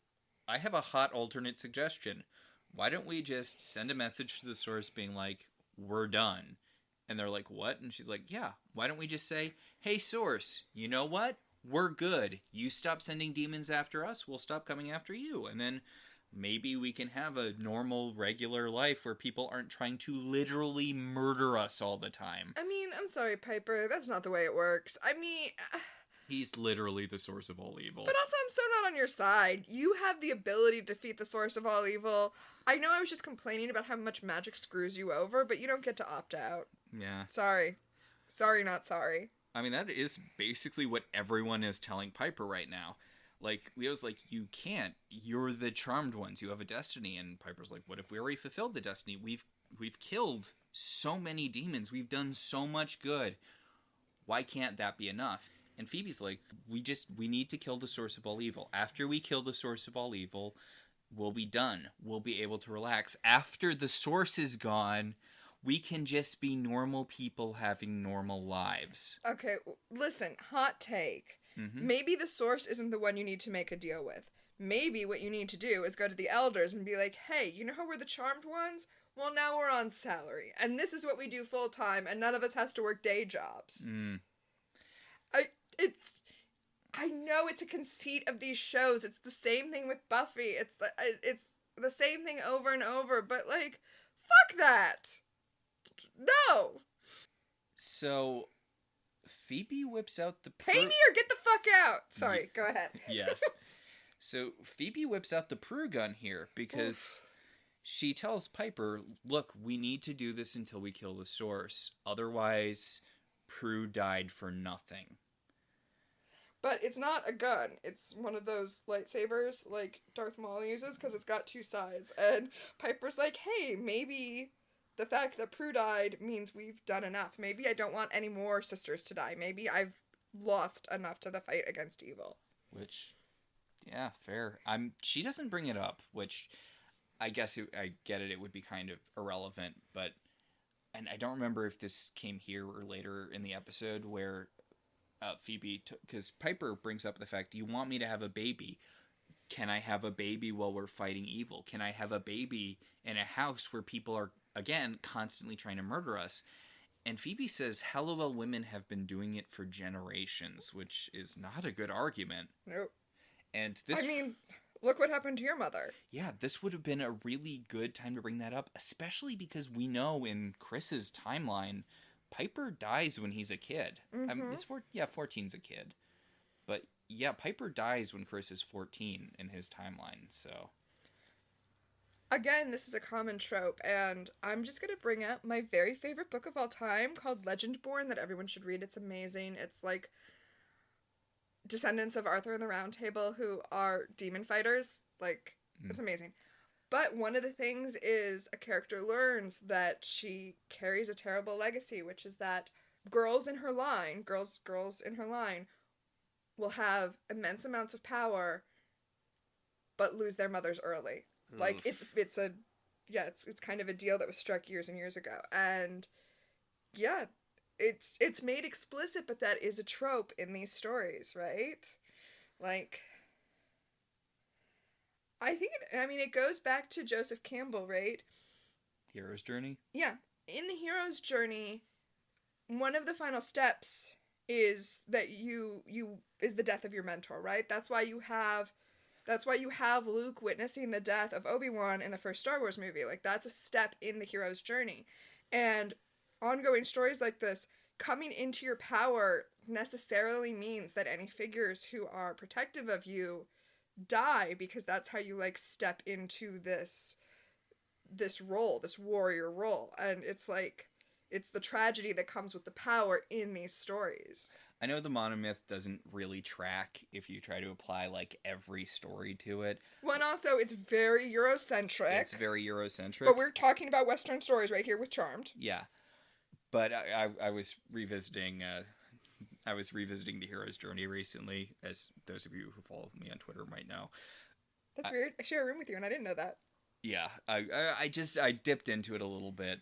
I have a hot alternate suggestion. Why don't we just send a message to the source being like, we're done? And they're like, what? And she's like, yeah, why don't we just say, hey, source, you know what? We're good. You stop sending demons after us, we'll stop coming after you. And then maybe we can have a normal, regular life where people aren't trying to literally murder us all the time. I mean, I'm sorry, Piper. That's not the way it works. I mean... he's literally the source of all evil. But also, I'm so not on your side. You have the ability to defeat the source of all evil. I know I was just complaining about how much magic screws you over, but you don't get to opt out. Yeah. Sorry. Sorry, not sorry. I mean, that is basically what everyone is telling Piper right now. Like, Leo's like, you can't. You're the charmed ones. You have a destiny. And Piper's like, what if we already fulfilled the destiny? We've killed so many demons. We've done so much good. Why can't that be enough? And Phoebe's like, we need to kill the source of all evil. After we kill the source of all evil, we'll be done. We'll be able to relax. After the source is gone, we can just be normal people having normal lives. Okay, listen, hot take. Mm-hmm. Maybe the source isn't the one you need to make a deal with. Maybe what you need to do is go to the elders and be like, hey, you know how we're the charmed ones? Well, now we're on salary. And this is what we do full time, and none of us has to work day jobs. Mm. I know it's a conceit of these shows. It's the same thing with Buffy. It's the same thing over and over, but like, fuck that. No. So Phoebe whips out the Pay me or get the fuck out. Sorry, go ahead. Yes. So Phoebe whips out the Prue gun here because she tells Piper, look, we need to do this until we kill the source. Otherwise, Prue died for nothing. But it's not a gun. It's one of those lightsabers like Darth Maul uses because it's got two sides. And Piper's like, hey, maybe the fact that Prue died means we've done enough. Maybe I don't want any more sisters to die. Maybe I've lost enough to the fight against evil. Which, yeah, fair. She doesn't bring it up, which I guess I get it. It would be kind of irrelevant, but and I don't remember if this came here or later in the episode where Phoebe, because Piper brings up the fact, you want me to have a baby. Can I have a baby while we're fighting evil? Can I have a baby in a house where people are, again, constantly trying to murder us? And Phoebe says Halliwell women have been doing it for generations, which is not a good argument. Nope. And this... I mean, look what happened to your mother. Yeah, this would have been a really good time to bring that up, especially because we know in Chris's timeline, Piper dies when he's a kid. Mm-hmm. I mean, 14's a kid. But yeah, Piper dies when Chris is 14 in his timeline, so... Again, this is a common trope, and I'm just going to bring up my very favorite book of all time called Legendborn that everyone should read. It's amazing. It's like descendants of Arthur and the Round Table who are demon fighters. Like, it's amazing. But one of the things is a character learns that she carries a terrible legacy, which is that girls in her line will have immense amounts of power but lose their mothers early. Oof. Like it's kind of a deal that was struck years and years ago. And yeah, it's made explicit, but that is a trope in these stories, right? Like it goes back to Joseph Campbell, right? Hero's journey? Yeah. In the hero's journey, one of the final steps is that is the death of your mentor, right? That's why you have Luke witnessing the death of Obi-Wan in the first Star Wars movie. Like, that's a step in the hero's journey. And ongoing stories like this, coming into your power necessarily means that any figures who are protective of you die, because that's how you, like, step into this role, this warrior role. And it's like, it's the tragedy that comes with the power in these stories. I know the monomyth doesn't really track if you try to apply, like, every story to it. Well, and also, it's very Eurocentric. It's very Eurocentric. But we're talking about Western stories right here with Charmed. Yeah. But I was revisiting... I was revisiting the hero's journey recently, as those of you who follow me on Twitter might know. That's weird. I share a room with you, and I didn't know that. Yeah, I dipped into it a little bit.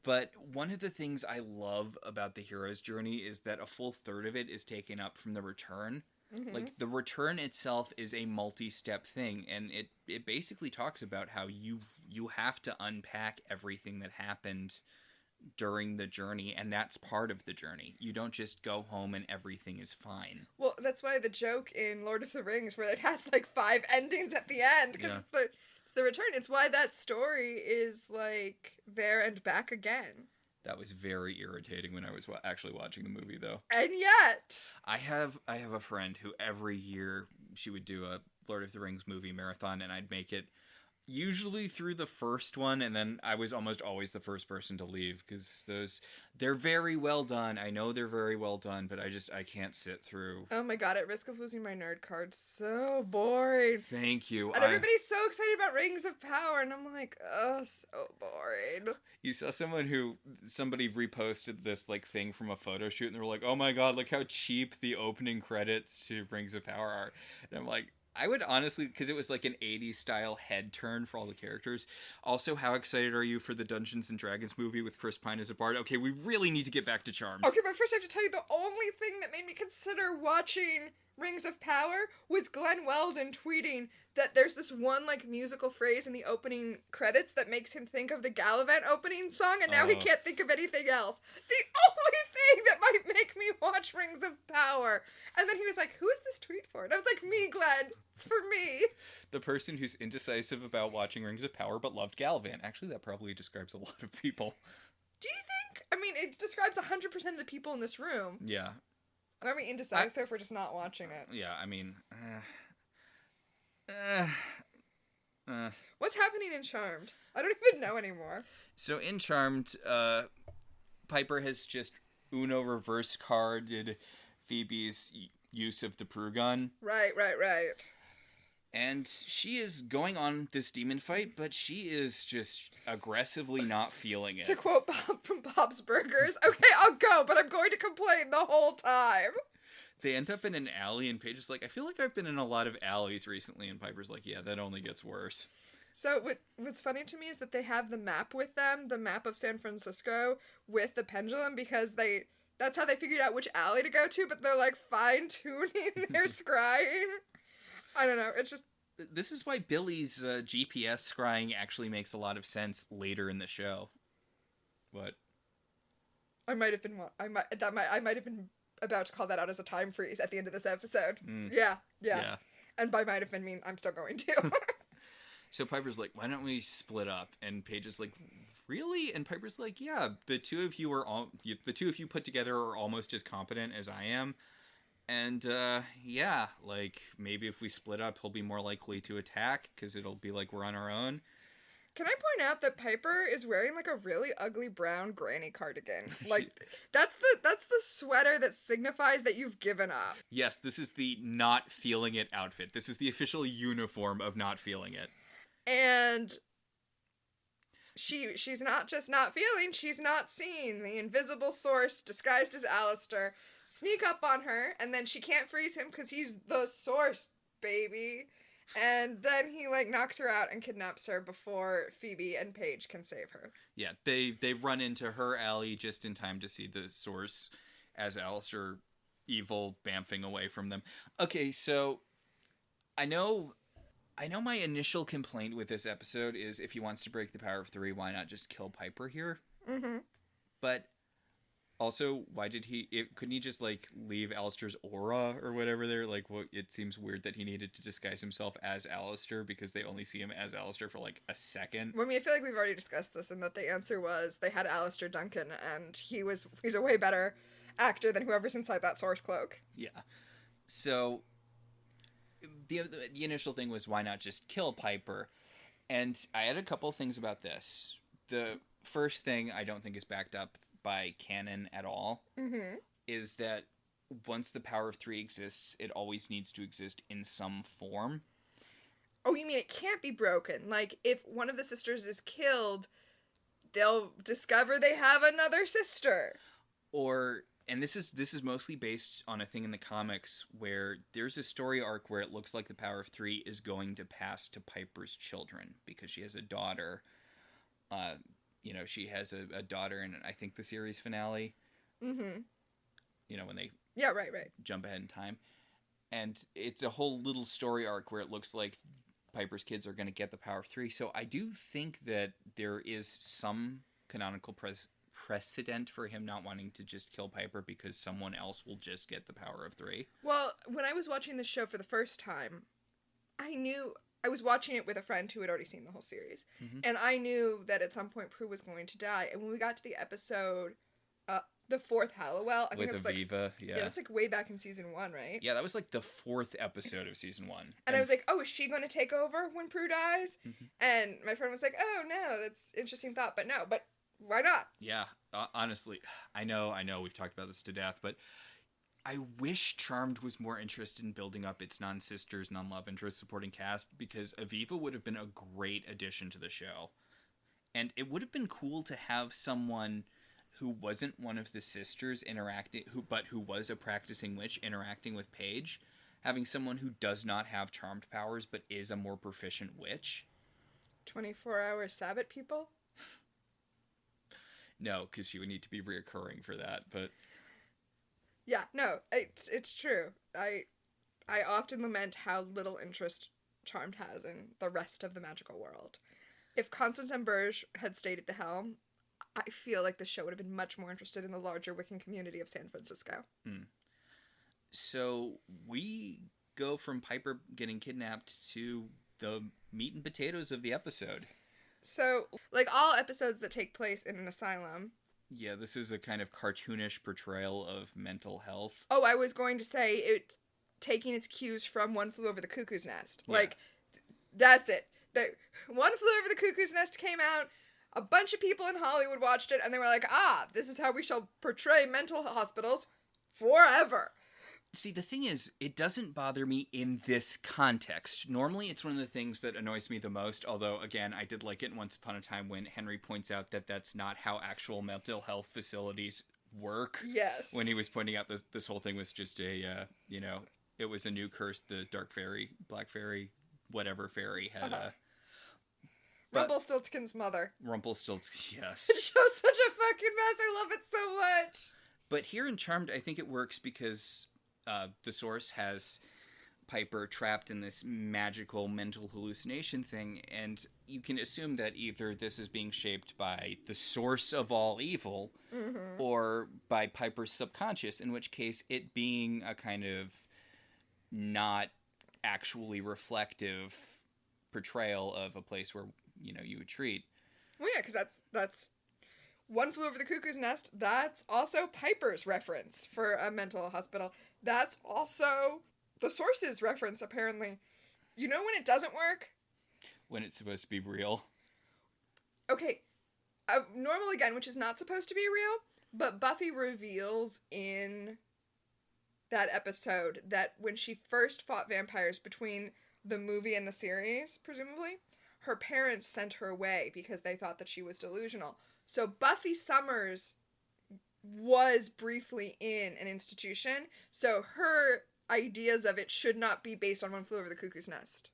But one of the things I love about the hero's journey is that a full third of it is taken up from the return. Mm-hmm. Like, the return itself is a multi-step thing, and it basically talks about how you have to unpack everything that happened during the journey, and that's part of the journey. You don't just go home and everything is fine. Well, that's why the joke in Lord of the Rings, where it has like 5 endings at the end, because it's the return. It's why that story is like there and back again. That was very irritating when I was actually watching the movie, though. And yet, I have a friend who every year she would do a Lord of the Rings movie marathon, and I'd make it usually through the first one, and then I was almost always the first person to leave because they're very well done. I know they're very well done, but I can't sit through. Oh my god, at risk of losing my nerd card, so boring. Thank you. And everybody's so excited about Rings of Power, and I'm like, oh, so boring. You saw somebody reposted this like thing from a photo shoot, and they were like, "Oh my god, look how cheap the opening credits to Rings of Power are." And I'm like, I would honestly, because it was like an 80s style head turn for all the characters. Also, how excited are you for the Dungeons and Dragons movie with Chris Pine as a bard? Okay, we really need to get back to Charmed. Okay, but first I have to tell you the only thing that made me consider watching Rings of Power was Glenn Weldon tweeting that there's this one like musical phrase in the opening credits that makes him think of the Gallivant opening song, and now he can't think of anything else. The only thing that might make me watch Rings of Power. And then he was like, who is this tweet for? And I was like, me, Glenn. It's for me. The person who's indecisive about watching Rings of Power but loved Gallivant. Actually, that probably describes a lot of people. Do you think? I mean, it describes 100% of the people in this room. Yeah. Are we indecisive for just not watching it? Yeah, I mean... What's happening in Charmed? I don't even know anymore. So in Charmed, Piper has just Uno reverse carded Phoebe's use of the Prue gun. Right. And she is going on this demon fight, but she is just aggressively not feeling it. To quote Bob from Bob's Burgers, okay, I'll go, but I'm going to complain the whole time. They end up in an alley, and Paige is like, I feel like I've been in a lot of alleys recently, and Piper's like, yeah, that only gets worse. So what's funny to me is that they have the map with them, the map of San Francisco with the pendulum, because that's how they figured out which alley to go to, but they're like fine-tuning their scrying. I don't know, it's just... This is why Billy's GPS scrying actually makes a lot of sense later in the show. What? I might have been about to call that out as a time freeze at the end of this episode. Yeah. And by might have been mean, I'm still going to. So Piper's like, why don't we split up? And Paige is like, really? And Piper's like, yeah, the two of you put together are almost as competent as I am. And yeah, like maybe if we split up, he'll be more likely to attack because it'll be like we're on our own. Can I point out that Piper is wearing like a really ugly brown granny cardigan? Like that's the sweater that signifies that you've given up. Yes, this is the not feeling it outfit. This is the official uniform of not feeling it. And she's not just not feeling, she's not seeing. The invisible source disguised as Alistair sneak up on her, and then she can't freeze him because he's the source, baby. And then he like knocks her out and kidnaps her before Phoebe and Paige can save her. Yeah, they run into her alley just in time to see the source as Alistair evil bamfing away from them. Okay, so I know my initial complaint with this episode is if he wants to break the power of 3, why not just kill Piper here? Mm-hmm. But also, why did couldn't he just, like, leave Alistair's aura or whatever there? Like, it seems weird that he needed to disguise himself as Alistair because they only see him as Alistair for, like, a second. Well, I mean, I feel like we've already discussed this and that the answer was they had Alistair Duncan and he's a way better actor than whoever's inside that source cloak. Yeah. So the initial thing was why not just kill Piper? And I had a couple things about this. The first thing I don't think is backed up by canon at all, is that once the power of 3 exists, it always needs to exist in some form. Oh, you mean it can't be broken? Like, if one of the sisters is killed, they'll discover they have another sister. And this is mostly based on a thing in the comics where there's a story arc where it looks like the power of 3 is going to pass to Piper's children because she has a daughter. She has a daughter in, I think, the series finale. Mm-hmm. When they right. jump ahead in time. And it's a whole little story arc where it looks like Piper's kids are going to get the power of 3. So I do think that there is some canonical precedent for him not wanting to just kill Piper because someone else will just get the power of 3. Well, when I was watching the show for the first time, I was watching it with a friend who had already seen the whole series. Mm-hmm. And I knew that at some point Prue was going to die. And when we got to the episode the fourth Halliwell. I think with it's like, Aviva. yeah, Yeah. that's like way back in season 1, right? Yeah, that was like the 4th episode of season 1. And I was like, oh, is she going to take over when Prue dies? Mhm. And my friend was like, oh, no, that's interesting thought. But no, but why not? Yeah, honestly, I know, we've talked about this to death, but I wish Charmed was more interested in building up its non-sisters, non-love interest supporting cast, because Aviva would have been a great addition to the show. And it would have been cool to have someone who wasn't one of the sisters interacting, but who was a practicing witch interacting with Paige, having someone who does not have charmed powers but is a more proficient witch. 24-hour Sabbath people? No, because she would need to be reoccurring for that, but... Yeah, no, it's true. I often lament how little interest Charmed has in the rest of the magical world. If Constance Burge had stayed at the helm, I feel like the show would have been much more interested in the larger Wiccan community of San Francisco. So we go from Piper getting kidnapped to the meat and potatoes of the episode. So, like all episodes that take place in an asylum. Yeah, this is a kind of cartoonish portrayal of mental health. Oh, I was going to say it taking its cues from One Flew Over the Cuckoo's Nest. Yeah. Like, that's it. One Flew Over the Cuckoo's Nest came out, a bunch of people in Hollywood watched it, and they were like, this is how we shall portray mental hospitals forever. See, the thing is, it doesn't bother me in this context. Normally, it's one of the things that annoys me the most, although, again, I did like it Once Upon a Time when Henry points out that that's not how actual mental health facilities work. Yes. When he was pointing out this whole thing was just a, it was a new curse the Dark Fairy, Black Fairy, whatever fairy had... Rumpelstiltskin's mother. Yes. It shows such a fucking mess. I love it so much. But here in Charmed, I think it works because... the source has Piper trapped in this magical mental hallucination thing, and you can assume that either this is being shaped by the source of all evil, or by Piper's subconscious, in which case it being a kind of not actually reflective portrayal of a place where, you would treat. Well, yeah, because that's One Flew Over the Cuckoo's Nest. That's also Piper's reference for a mental hospital. That's also the source's reference, apparently. You know when it doesn't work? When it's supposed to be real. Okay, normal again, which is not supposed to be real, but Buffy reveals in that episode that when she first fought vampires between the movie and the series, presumably, her parents sent her away because they thought that she was delusional. So Buffy Summers was briefly in an institution, so her ideas of it should not be based on One Flew Over the Cuckoo's Nest.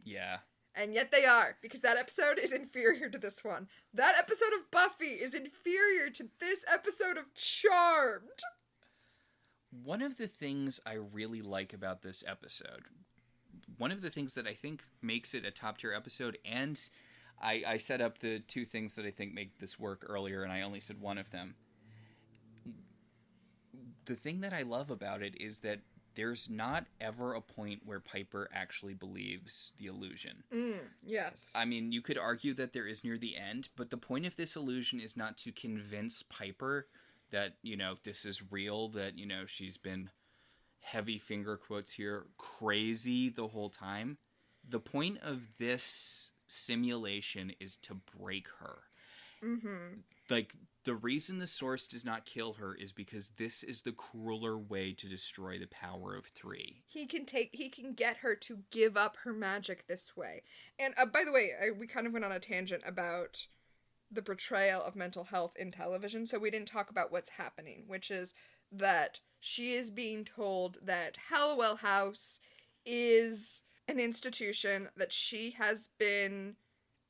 Yeah. And yet they are, because that episode is inferior to this one. That episode of Buffy is inferior to this episode of Charmed. One of the things I really like about this episode, one of the things that I think makes it a top-tier episode, and I set up the two things that I think make this work earlier, and I only said one of them. The thing that I love about it is that there's not ever a point where Piper actually believes the illusion. Yes. I mean, you could argue that there is near the end, but the point of this illusion is not to convince Piper that, this is real, that, she's been, heavy finger quotes here, crazy the whole time. The point of this simulation is to break her. Like, the reason the source does not kill her is because this is the crueler way to destroy the power of 3. He can get her to give up her magic this way. And by the way, we kind of went on a tangent about the portrayal of mental health in television, so we didn't talk about what's happening, which is that she is being told that Halliwell House is an institution that she has been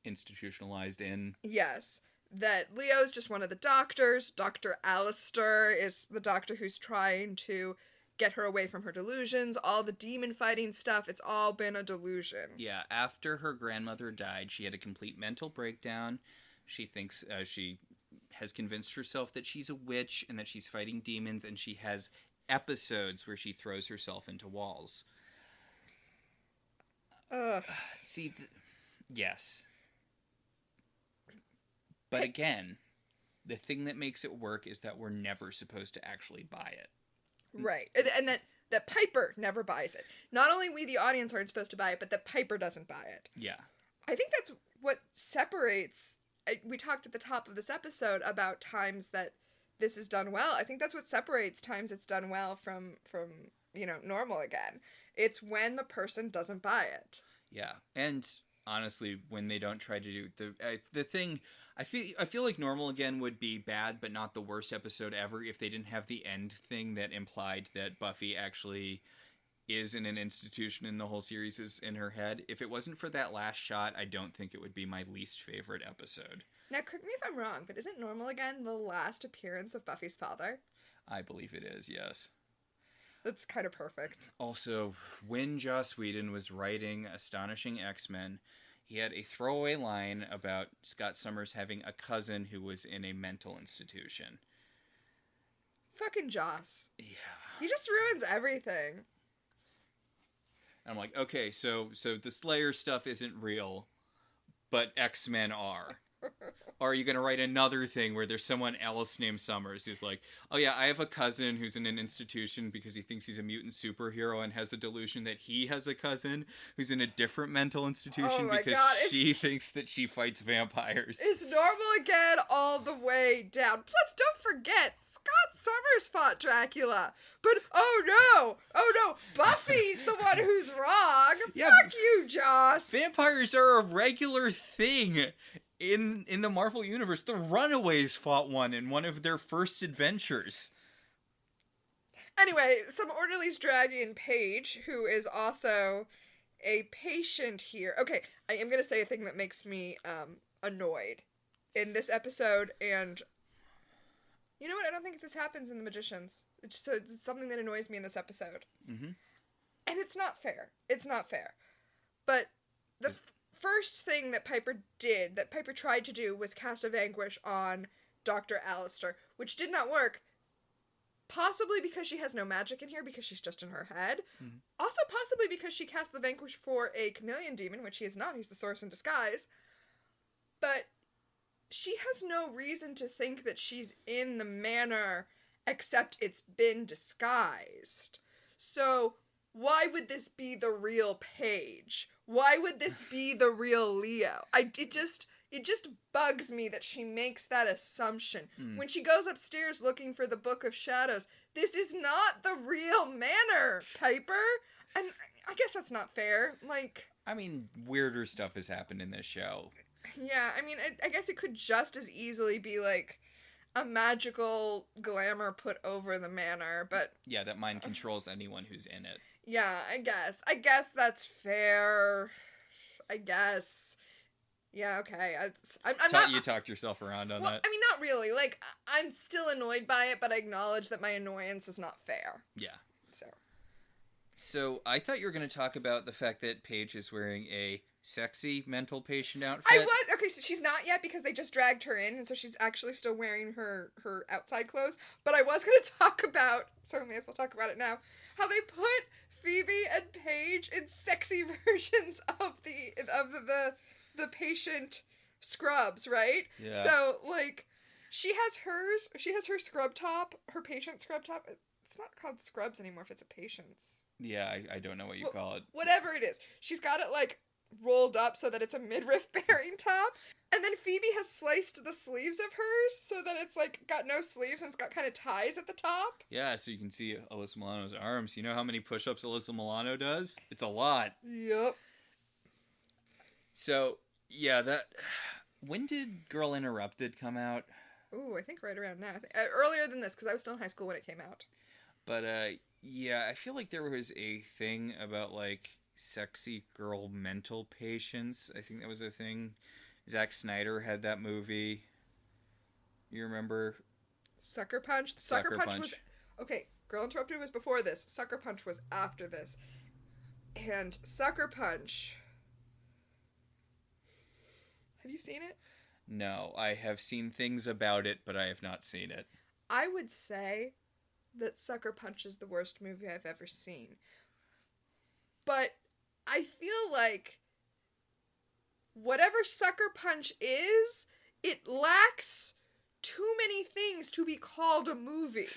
institutionalized in. Yes. That Leo's just one of the doctors. Dr. Alistair is the doctor who's trying to get her away from her delusions. All the demon fighting stuff, it's all been a delusion. Yeah, after her grandmother died, she had a complete mental breakdown. She thinks she has convinced herself that she's a witch and that she's fighting demons, and she has episodes where she throws herself into walls. See, yes. But again, The thing that makes it work is that we're never supposed to actually buy it. Right. And that Piper never buys it. Not only we, the audience, aren't supposed to buy it, but that Piper doesn't buy it. Yeah. I think that's what separates... We talked at the top of this episode about times that this is done well. I think that's what separates times it's done well from normal again. It's when the person doesn't buy it. Yeah. And honestly, when they don't try to do the thing, I feel like Normal Again would be bad, but not the worst episode ever if they didn't have the end thing that implied that Buffy actually is in an institution and the whole series is in her head. If it wasn't for that last shot, I don't think it would be my least favorite episode. Now, correct me if I'm wrong, but isn't Normal Again the last appearance of Buffy's father? I believe it is, yes. That's kind of perfect. Also, when Joss Whedon was writing Astonishing X-Men, he had a throwaway line about Scott Summers having a cousin who was in a mental institution. Fucking Joss. Yeah. He just ruins everything. I'm like, okay, so the Slayer stuff isn't real, but X-Men are. Or are you going to write another thing where there's someone else named Summers who's like, oh yeah, I have a cousin who's in an institution because he thinks he's a mutant superhero and has a delusion that he has a cousin who's in a different mental institution because she thinks that she fights vampires. It's Normal Again all the way down. Plus, don't forget, Scott Summers fought Dracula. But, oh no, Buffy's the one who's wrong. Yeah, fuck you, Joss. Vampires are a regular thing. In the Marvel Universe, the Runaways fought one in one of their first adventures. Anyway, some orderlies drag in Paige, who is also a patient here. Okay, I am going to say a thing that makes me annoyed in this episode, and you know what? I don't think this happens in The Magicians. It's something that annoys me in this episode. Mm-hmm. And it's not fair. It's not fair. But the first thing that Piper tried to do, was cast a Vanquish on Dr. Alistair, which did not work. Possibly because she has no magic in here, because she's just in her head. Mm-hmm. Also possibly because she cast the Vanquish for a chameleon demon, which he is not. He's the Source in disguise. But she has no reason to think that she's in the Manor, except it's been disguised. So why would this be the real Paige? Why would this be the real Leo? It just bugs me that she makes that assumption. When she goes upstairs looking for the Book of Shadows, this is not the real Manor, Piper. And I guess that's not fair. I mean, weirder stuff has happened in this show. Yeah, I mean, I guess it could just as easily be a magical glamour put over the Manor, but... Yeah, that mind controls anyone who's in it. Yeah, I guess that's fair. I guess. Yeah, okay. You talked yourself around on that. I mean, not really. I'm still annoyed by it, but I acknowledge that my annoyance is not fair. Yeah. So I thought you were going to talk about the fact that Paige is wearing a sexy mental patient outfit. Okay, so she's not yet because they just dragged her in, and so she's actually still wearing her outside clothes. But I was going to talk about, so we may as well talk about it now, how they put Phoebe and Paige in sexy versions of the patient scrubs, right? Yeah. So she has her scrub top, her patient scrub top. It's not called scrubs anymore if it's a patient's. Yeah, I don't know what you call it. Whatever it is. She's got it rolled up so that it's a midriff bearing top. And then Phoebe has sliced the sleeves of hers so that it's got no sleeves and it's got kind of ties at the top. Yeah, so you can see Alyssa Milano's arms. You know how many push-ups Alyssa Milano does? It's a lot. Yep. So, yeah, when did Girl Interrupted come out? Ooh, I think right around now. Earlier than this, because I was still in high school when it came out. But, yeah, I feel like there was a thing about, sexy girl mental patients. I think that was a thing. Zack Snyder had that movie. You remember? Sucker Punch? Sucker Punch was... Okay, Girl Interrupted was before this. Sucker Punch was after this. And Sucker Punch... Have you seen it? No, I have seen things about it, but I have not seen it. I would say that Sucker Punch is the worst movie I've ever seen. But I feel like whatever Sucker Punch is, it lacks too many things to be called a movie.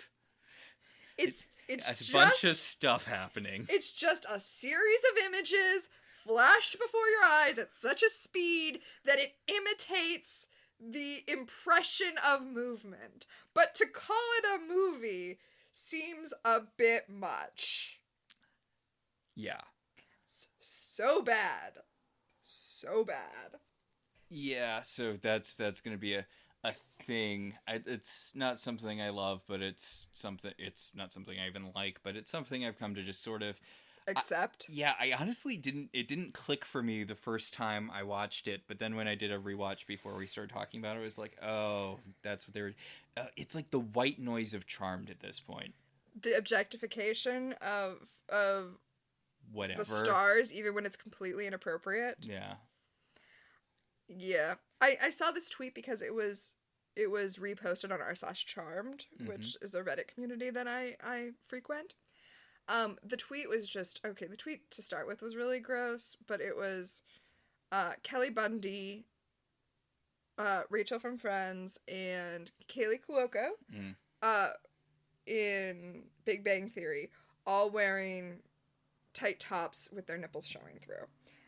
It's a bunch of stuff happening. It's just a series of images flashed before your eyes at such a speed that it imitates the impression of movement. But to call it a movie seems a bit much. Yeah. So bad. So bad. Yeah, so that's going to be a thing. It's not something I love, but it's not something I even like, but it's something I've come to just sort of accept. I honestly didn't click for me the first time I watched it, but then when I did a rewatch before we started talking about it, it was like, oh, that's what they were. It's like the white noise of Charmed at this point. The objectification of whatever the stars, even when it's completely inappropriate. Yeah. Yeah. I saw this tweet because it was reposted on r/Charmed, which is a Reddit community that I frequent. The tweet was just, okay, the tweet to start with was really gross, but it was Kelly Bundy, Rachel from Friends, and Kaylee Cuoco in Big Bang Theory, all wearing tight tops with their nipples showing through.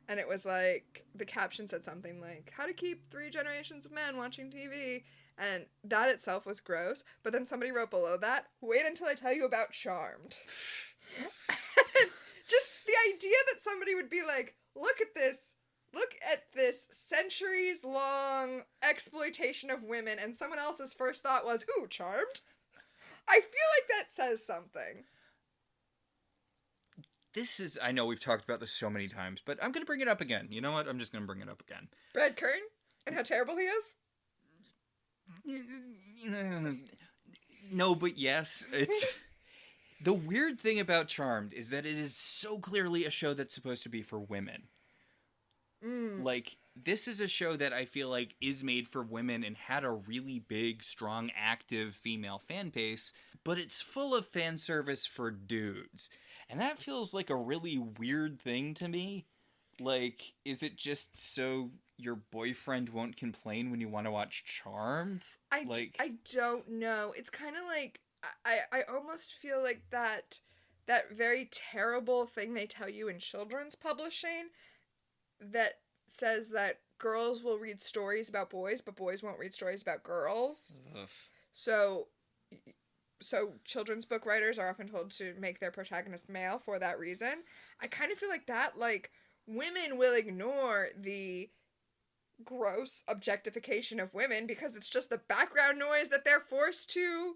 And it was like, the caption said something like, how to keep 3 generations of men watching TV. And that itself was gross. But then somebody wrote below that, wait until I tell you about Charmed. Just the idea that somebody would be like, look at this centuries-long exploitation of women, and someone else's first thought was, ooh, Charmed? I feel like that says something. I know we've talked about this so many times, but I'm going to bring it up again. You know what? I'm just going to bring it up again. Brad Kern? And how terrible he is? No, but yes. It's the weird thing about Charmed is that it is so clearly a show that's supposed to be for women. Like, this is a show that I feel like is made for women and had a really big, strong, active female fan base, but it's full of fan service for dudes. And that feels like a really weird thing to me. Like, is it just so your boyfriend won't complain when you want to watch Charmed? I don't know. It's kind of like, I almost feel like that very terrible thing they tell you in children's publishing that says that girls will read stories about boys, but boys won't read stories about girls. Ugh. So children's book writers are often told to make their protagonist male for that reason. I kind of feel like that, like, women will ignore the gross objectification of women because it's just the background noise that they're forced to,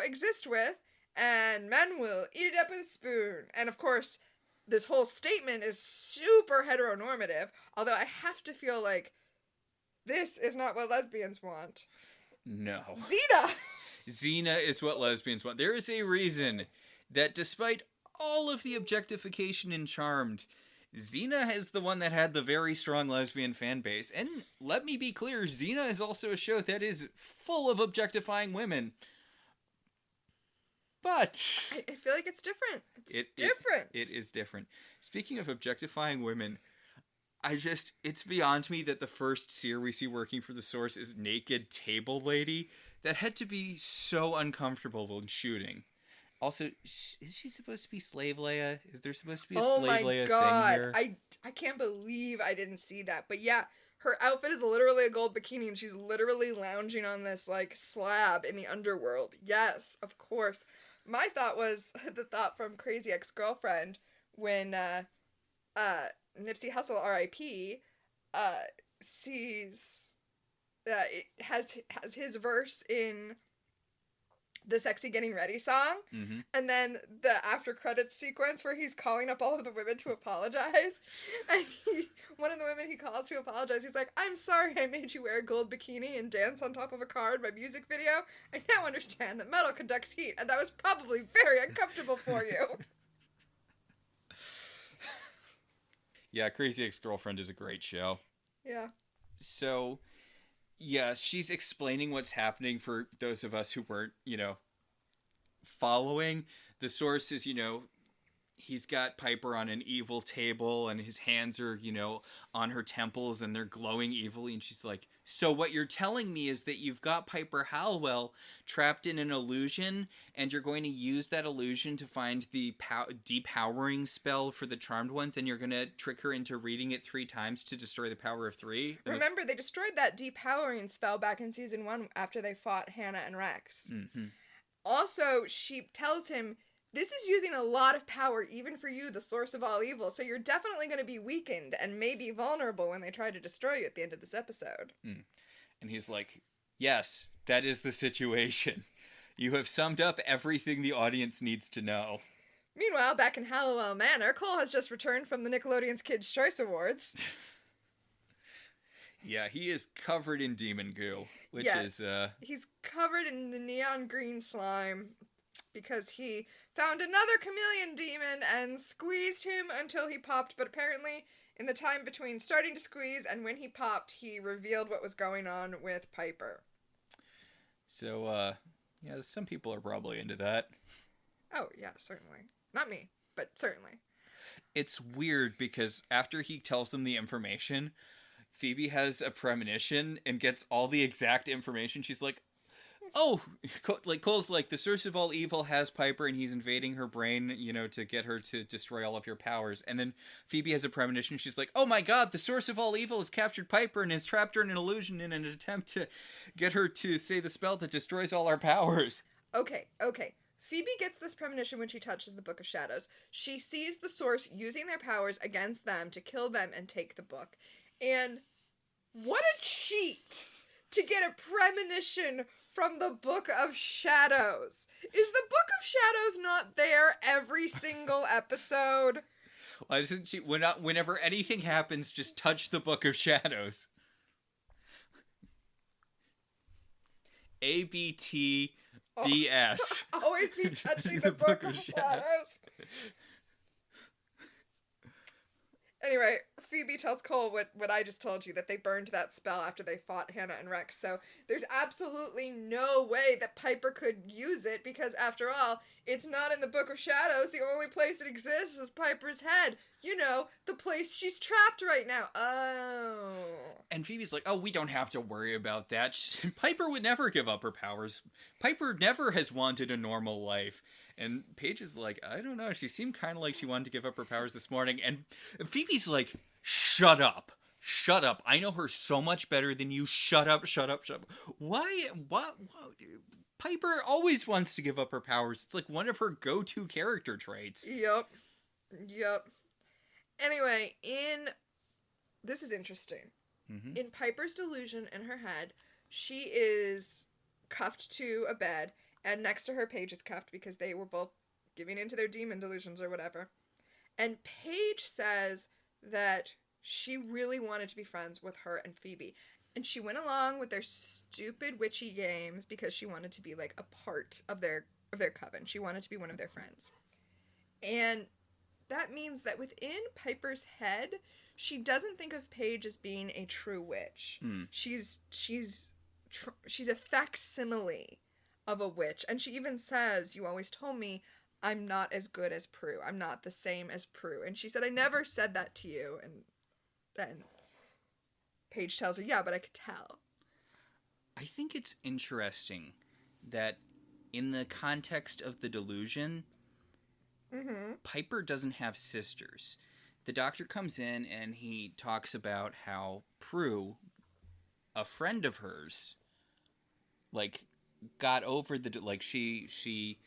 exist with, and men will eat it up with a spoon. And of course, this whole statement is super heteronormative, although I have to feel like this is not what lesbians want. No. Xena is what lesbians want. There is a reason that despite all of the objectification in Charmed, Xena is the one that had the very strong lesbian fan base. And let me be clear, Xena is also a show that is full of objectifying women. But I feel like it's different. It's different. It is different. Speaking of objectifying women, it's beyond me that the first seer we see working for the Source is naked table lady. That had to be so uncomfortable when shooting. Also, is she supposed to be Slave Leia? Is there supposed to be a Slave Leia thing here? I can't believe I didn't see that. But yeah, her outfit is literally a gold bikini, and she's literally lounging on this, like, slab in the underworld. Yes, of course. My thought was the thought from Crazy Ex-Girlfriend when Nipsey Hussle, R.I.P., sees... it has his verse in the Sexy Getting Ready song, and then the after credits sequence where he's calling up all of the women to apologize, and one of the women he calls to apologize, he's like, I'm sorry I made you wear a gold bikini and dance on top of a car in my music video. I now understand that metal conducts heat, and that was probably very uncomfortable for you. Yeah, Crazy Ex-Girlfriend is a great show. Yeah. So... yeah, she's explaining what's happening for those of us who weren't, following. The Source is, he's got Piper on an evil table and his hands are, on her temples and they're glowing evilly. And she's like, so what you're telling me is that you've got Piper Halliwell trapped in an illusion and you're going to use that illusion to find the depowering spell for the Charmed Ones and you're going to trick her into reading it 3 times to destroy the power of 3? Remember, they destroyed that depowering spell back in season 1 after they fought Hannah and Rex. Mm-hmm. Also, she tells him, this is using a lot of power, even for you, the source of all evil, so you're definitely going to be weakened and maybe vulnerable when they try to destroy you at the end of this episode. And he's like, yes, that is the situation. You have summed up everything the audience needs to know. Meanwhile, back in Halliwell Manor, Cole has just returned from the Nickelodeon's Kids' Choice Awards. Yeah, he is covered in demon goo, which is... He's covered in the neon green slime because he found another chameleon demon and squeezed him until he popped, but apparently in the time between starting to squeeze and when he popped, he revealed what was going on with Piper. So, yeah, some people are probably into that. Oh, yeah, certainly. Not me, but certainly. It's weird because after he tells them the information, Phoebe has a premonition and gets all the exact information. She's like, oh, like Cole's like, the source of all evil has Piper and he's invading her brain, to get her to destroy all of your powers. And then Phoebe has a premonition. She's like, oh my god, the source of all evil has captured Piper and has trapped her in an illusion in an attempt to get her to say the spell that destroys all our powers. Okay. Phoebe gets this premonition when she touches the Book of Shadows. She sees the source using their powers against them to kill them and take the book. And what a cheat to get a premonition from the Book of Shadows. Is the Book of Shadows not there every single episode? Why doesn't she, whenever anything happens, just touch the Book of Shadows? ABTBS. Always be touching the Book of Shadows. Anyway, Phoebe tells Cole what I just told you, that they burned that spell after they fought Hannah and Rex. So there's absolutely no way that Piper could use it because, after all, it's not in the Book of Shadows. The only place it exists is Piper's head. The place she's trapped right now. Oh. And Phoebe's like, oh, we don't have to worry about that. Piper would never give up her powers. Piper never has wanted a normal life. And Paige is like, I don't know. She seemed kind of like she wanted to give up her powers this morning. And Phoebe's like, shut up. Shut up. I know her so much better than you. Shut up. Why? What? Piper always wants to give up her powers. It's like one of her go-to character traits. Yep. Anyway, this is interesting. Mm-hmm. In Piper's delusion in her head, she is cuffed to a bed, and next to her, Paige is cuffed because they were both giving into their demon delusions or whatever. And Paige says that she really wanted to be friends with her and Phoebe. And she went along with their stupid witchy games because she wanted to be like a part of their coven. She wanted to be one of their friends. And that means that within Piper's head, she doesn't think of Paige as being a true witch. Mm. She's a facsimile of a witch. And she even says, you always told me I'm not as good as Prue. I'm not the same as Prue. And she said, I never said that to you. And then Paige tells her, yeah, but I could tell. I think it's interesting that in the context of the delusion, Piper doesn't have sisters. The doctor comes in and he talks about how Prue, a friend of hers, got over she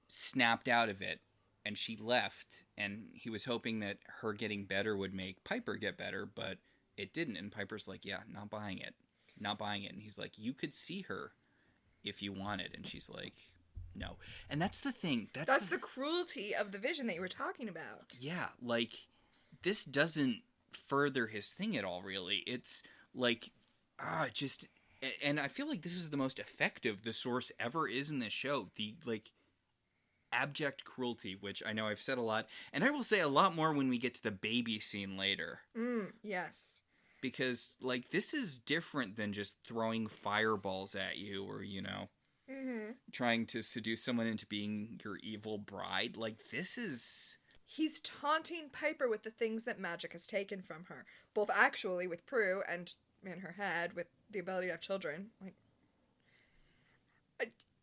snapped out of it and she left, and he was hoping that her getting better would make Piper get better, but it didn't. And Piper's like, yeah, not buying it. And he's like, you could see her if you wanted. And she's like, no. And that's the thing. That's the cruelty of the vision that you were talking about. Yeah, this doesn't further his thing at all, really. It's and I feel like this is the most effective the Source ever is in this show. The, abject cruelty, which I know I've said a lot, and I will say a lot more when we get to the baby scene later. Yes. Because, this is different than just throwing fireballs at you or, trying to seduce someone into being your evil bride. This is... he's taunting Piper with the things that magic has taken from her, both actually with Prue and in her head with the ability to have children. Like,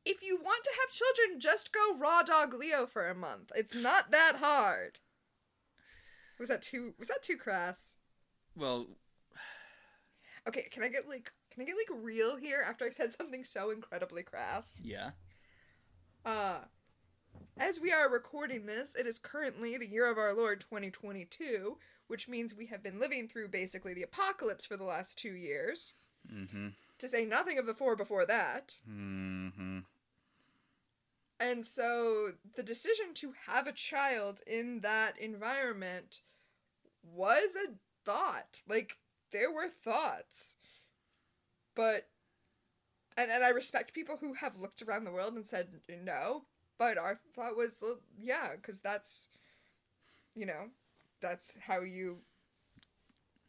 if you want to have children, just go raw dog Leo for a month. It's not that hard. Was that too crass? Well, okay, can I get real here after I said something so incredibly crass? yeah. As we are recording this, it is currently the year of our Lord 2022, which means we have been living through basically the apocalypse for the last 2 years. Mm-hmm. To say nothing of the 4 before that. Mm-hmm. And so the decision to have a child in that environment was a thought. Like, there were thoughts. But, and I respect people who have looked around the world and said no, but our thought was, yeah, because that's, that's how you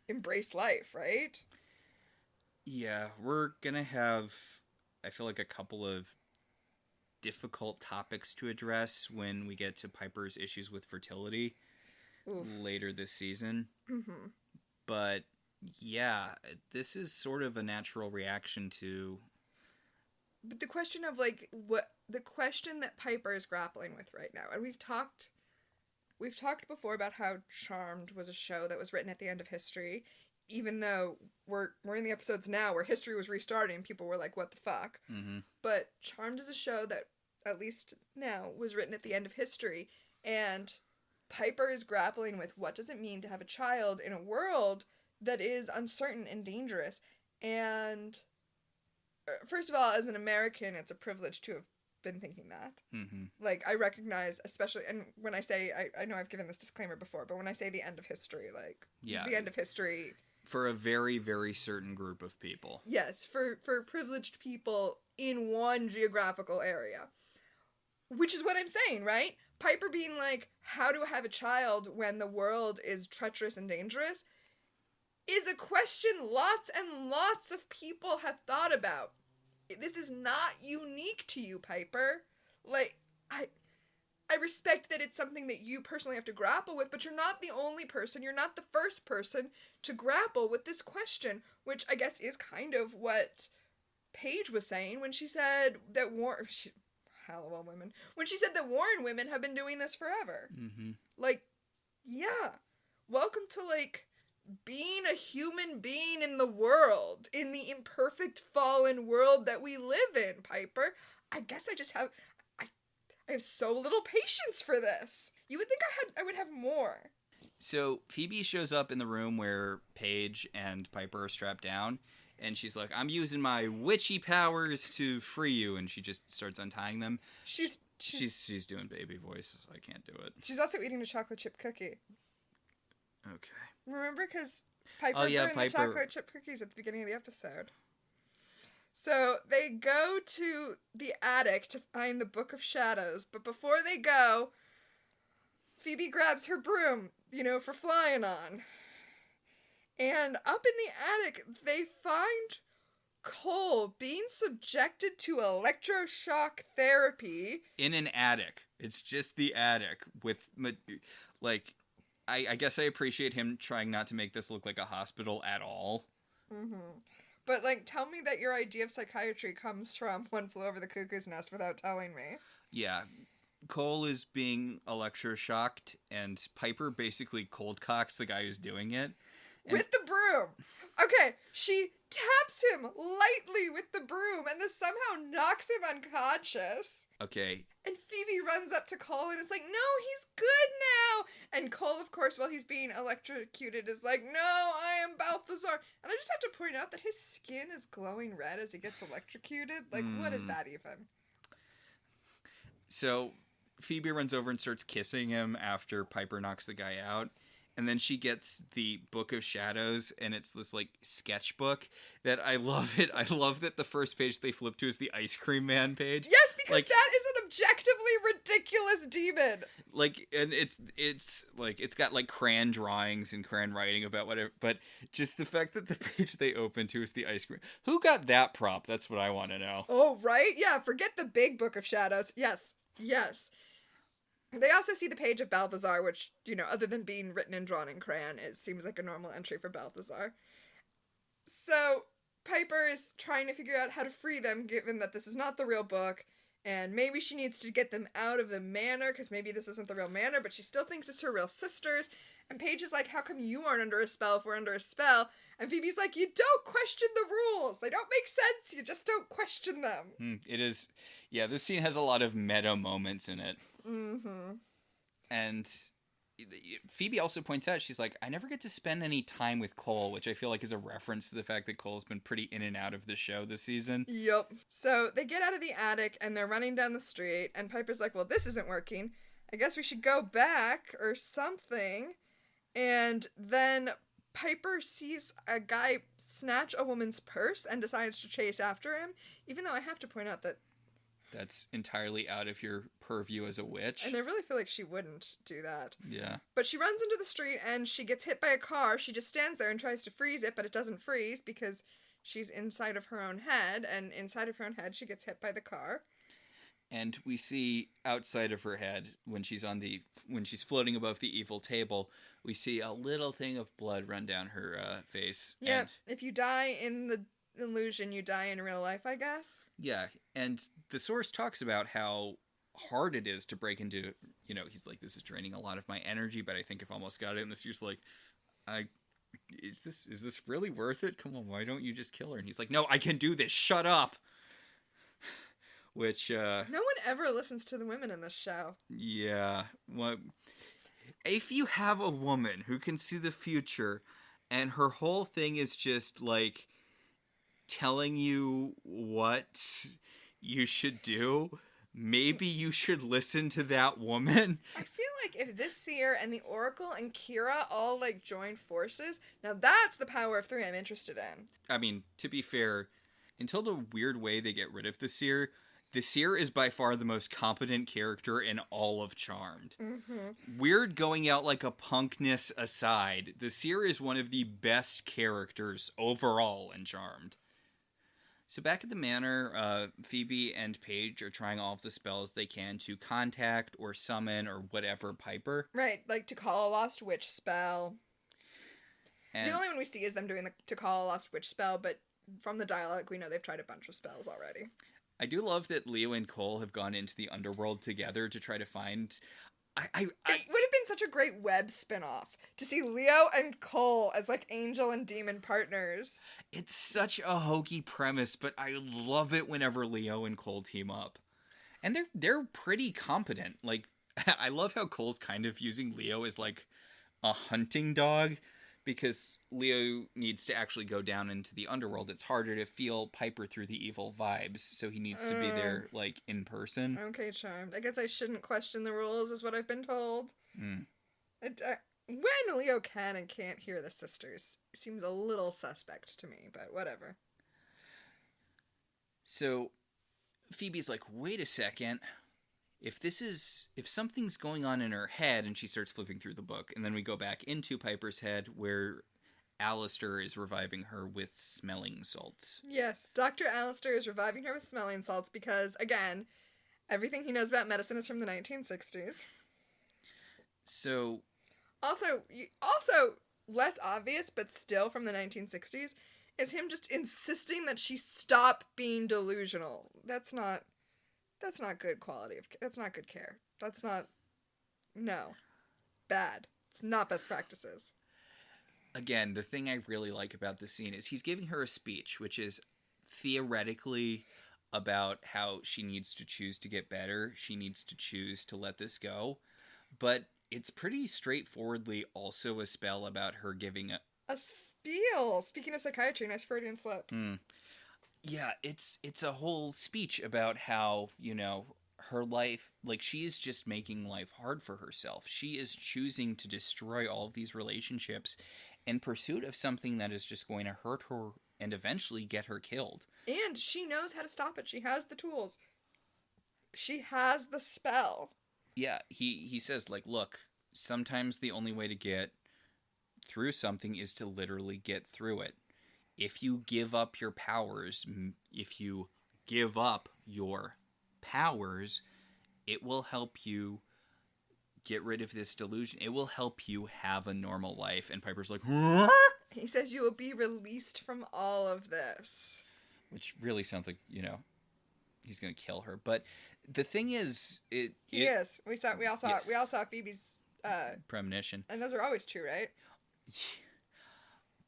embrace life, right? Yeah, we're gonna have, I feel like, a couple of difficult topics to address when we get to Piper's issues with fertility later this season. Mm-hmm. But yeah, this is sort of a natural reaction to... But the question of, the question that Piper is grappling with right now, and we've talked before about how Charmed was a show that was written at the end of history, even though we're in the episodes now where history was restarting, people were like, what the fuck? Mm-hmm. But Charmed is a show that, at least now, was written at the end of history, and Piper is grappling with what does it mean to have a child in a world that is uncertain and dangerous. And first of all, as an American, it's a privilege to have been thinking that. Mm-hmm. Like, I recognize, especially, and when I say, I know I've given this disclaimer before, but when I say the end of history, the end of history... For a very, very certain group of people. Yes, for privileged people in one geographical area. Which is what I'm saying, right? Piper being like, how do I have a child when the world is treacherous and dangerous, is a question lots and lots of people have thought about. This is not unique to you, Piper. Like, I respect that it's something that you personally have to grapple with, but you're not the only person, you're not the first person to grapple with this question, which I guess is kind of what Paige was saying when she said that Halliwell women, when she said that Warren women have been doing this forever. Mm-hmm. Like, yeah. Welcome to, being a human being in the world, in the imperfect fallen world that we live in, Piper. I guess I have so little patience for this. You would think I would have more. So Phoebe shows up in the room where Paige and Piper are strapped down, and she's like, I'm using my witchy powers to free you, and she just starts untying them. She's doing baby voice, so I can't do it. She's also eating a chocolate chip cookie. Okay. Remember? Because Piper burned the chocolate chip cookies at the beginning of the episode. So they go to the attic to find the Book of Shadows, but before they go, Phoebe grabs her broom, for flying on. And up in the attic, they find Cole being subjected to electroshock therapy. In an attic. It's just the attic with, I guess I appreciate him trying not to make this look like a hospital at all. Mm-hmm. But, tell me that your idea of psychiatry comes from One Flew Over the Cuckoo's Nest without telling me. Yeah. Cole is being electroshocked, and Piper basically cold cocks the guy who's doing it. With the broom! Okay, she taps him lightly with the broom, and this somehow knocks him unconscious. Okay. And Phoebe runs up to Cole and is like, no, he's good now! And Cole, of course, while he's being electrocuted, is like, no, I am Balthazar. And I just have to point out that his skin is glowing red as he gets electrocuted. What is that even? So Phoebe runs over and starts kissing him after Piper knocks the guy out. And then she gets the Book of Shadows, and it's this, sketchbook that I love it. I love that the first page they flip to is the Ice Cream Man page. Yes, because that is an objectively ridiculous demon. And it's got, crayon drawings and crayon writing about whatever, but just the fact that the page they open to is the ice cream. Who got that prop? That's what I want to know. Oh, right? Yeah, forget the big Book of Shadows. Yes. They also see the page of Balthazar, which, other than being written and drawn in crayon, it seems like a normal entry for Balthazar. So Piper is trying to figure out how to free them, given that this is not the real book, and maybe she needs to get them out of the manor, because maybe this isn't the real manor, but she still thinks it's her real sisters. And Paige is like, how come you aren't under a spell if we're under a spell? And Phoebe's like, you don't question the rules. They don't make sense. You just don't question them. It is, yeah, this scene has a lot of meta moments in it. Mm-hmm. And Phoebe also points out, she's like, I never get to spend any time with Cole, which I feel like is a reference to the fact that Cole's been pretty in and out of the show this season. Yep. So they get out of the attic and they're running down the street, and Piper's like, well, this isn't working. I guess we should go back or something. And then Piper sees a guy snatch a woman's purse and decides to chase after him, even though I have to point out that that's entirely out of your purview as a witch. And I really feel like she wouldn't do that. Yeah. But she runs into the street and she gets hit by a car. She just stands there and tries to freeze it, but it doesn't freeze because she's inside of her own head, and inside of her own head she gets hit by the car. And we see outside of her head, when she's floating above the evil table, we see a little thing of blood run down her face. Yeah, and if you die in the illusion, you die in real life, I guess. Yeah, and the source talks about how hard it is to break into, he's like, this is draining a lot of my energy, but I think I've almost got it. And the seer's like, is this really worth it? Come on, why don't you just kill her? And he's like, no, I can do this. Shut up. Which, no one ever listens to the women in this show. Yeah. Well, if you have a woman who can see the future and her whole thing is just like telling you what you should do, maybe you should listen to that woman. I feel like if this seer and the Oracle and Kira all join forces, now that's the power of 3 I'm interested in. I mean, to be fair, until the weird way they get rid of the seer is by far the most competent character in all of Charmed. Mm-hmm. Weird going out like a punkness aside, the seer is one of the best characters overall in Charmed. So back at the manor, Phoebe and Paige are trying all of the spells they can to contact or summon or whatever Piper. Right, like to call a lost witch spell. And the only one we see is them doing the to call a lost witch spell, but from the dialogue we know they've tried a bunch of spells already. I do love that Leo and Cole have gone into the underworld together to try to find... It would have been such a great web spinoff to see Leo and Cole as angel and demon partners. It's such a hokey premise, but I love it whenever Leo and Cole team up. And they're pretty competent. I love how Cole's kind of using Leo as a hunting dog, because Leo needs to actually go down into the underworld. It's harder to feel Piper through the evil vibes, so he needs to be there, in person. Okay, Charmed. I guess I shouldn't question the rules, is what I've been told. Mm. When Leo can and can't hear the sisters seems a little suspect to me, but whatever. So, Phoebe's like, wait a second. If something's going on in her head, and she starts flipping through the book, and then we go back into Piper's head where Alistair is reviving her with smelling salts. Yes, Dr. Alistair is reviving her with smelling salts because, again, everything he knows about medicine is from the 1960s. So... Also, less obvious, but still from the 1960s, is him just insisting that she stop being delusional. That's not good quality that's not good care. No. Bad. It's not best practices. Again, the thing I really like about this scene is he's giving her a speech, which is theoretically about how she needs to choose to get better. She needs to choose to let this go. But it's pretty straightforwardly also a spell about her giving a spiel. Speaking of psychiatry, nice Freudian slip. Yeah, it's a whole speech about how, her life, she is just making life hard for herself. She is choosing to destroy all of these relationships in pursuit of something that is just going to hurt her and eventually get her killed. And she knows how to stop it. She has the tools. She has the spell. Yeah, he says, look, sometimes the only way to get through something is to literally get through it. If you give up your powers, it will help you get rid of this delusion. It will help you have a normal life. And Piper's like, huh? He says you will be released from all of this. Which really sounds like, he's going to kill her. But the thing is, He is. We all saw Phoebe's premonition. and those are always true, right?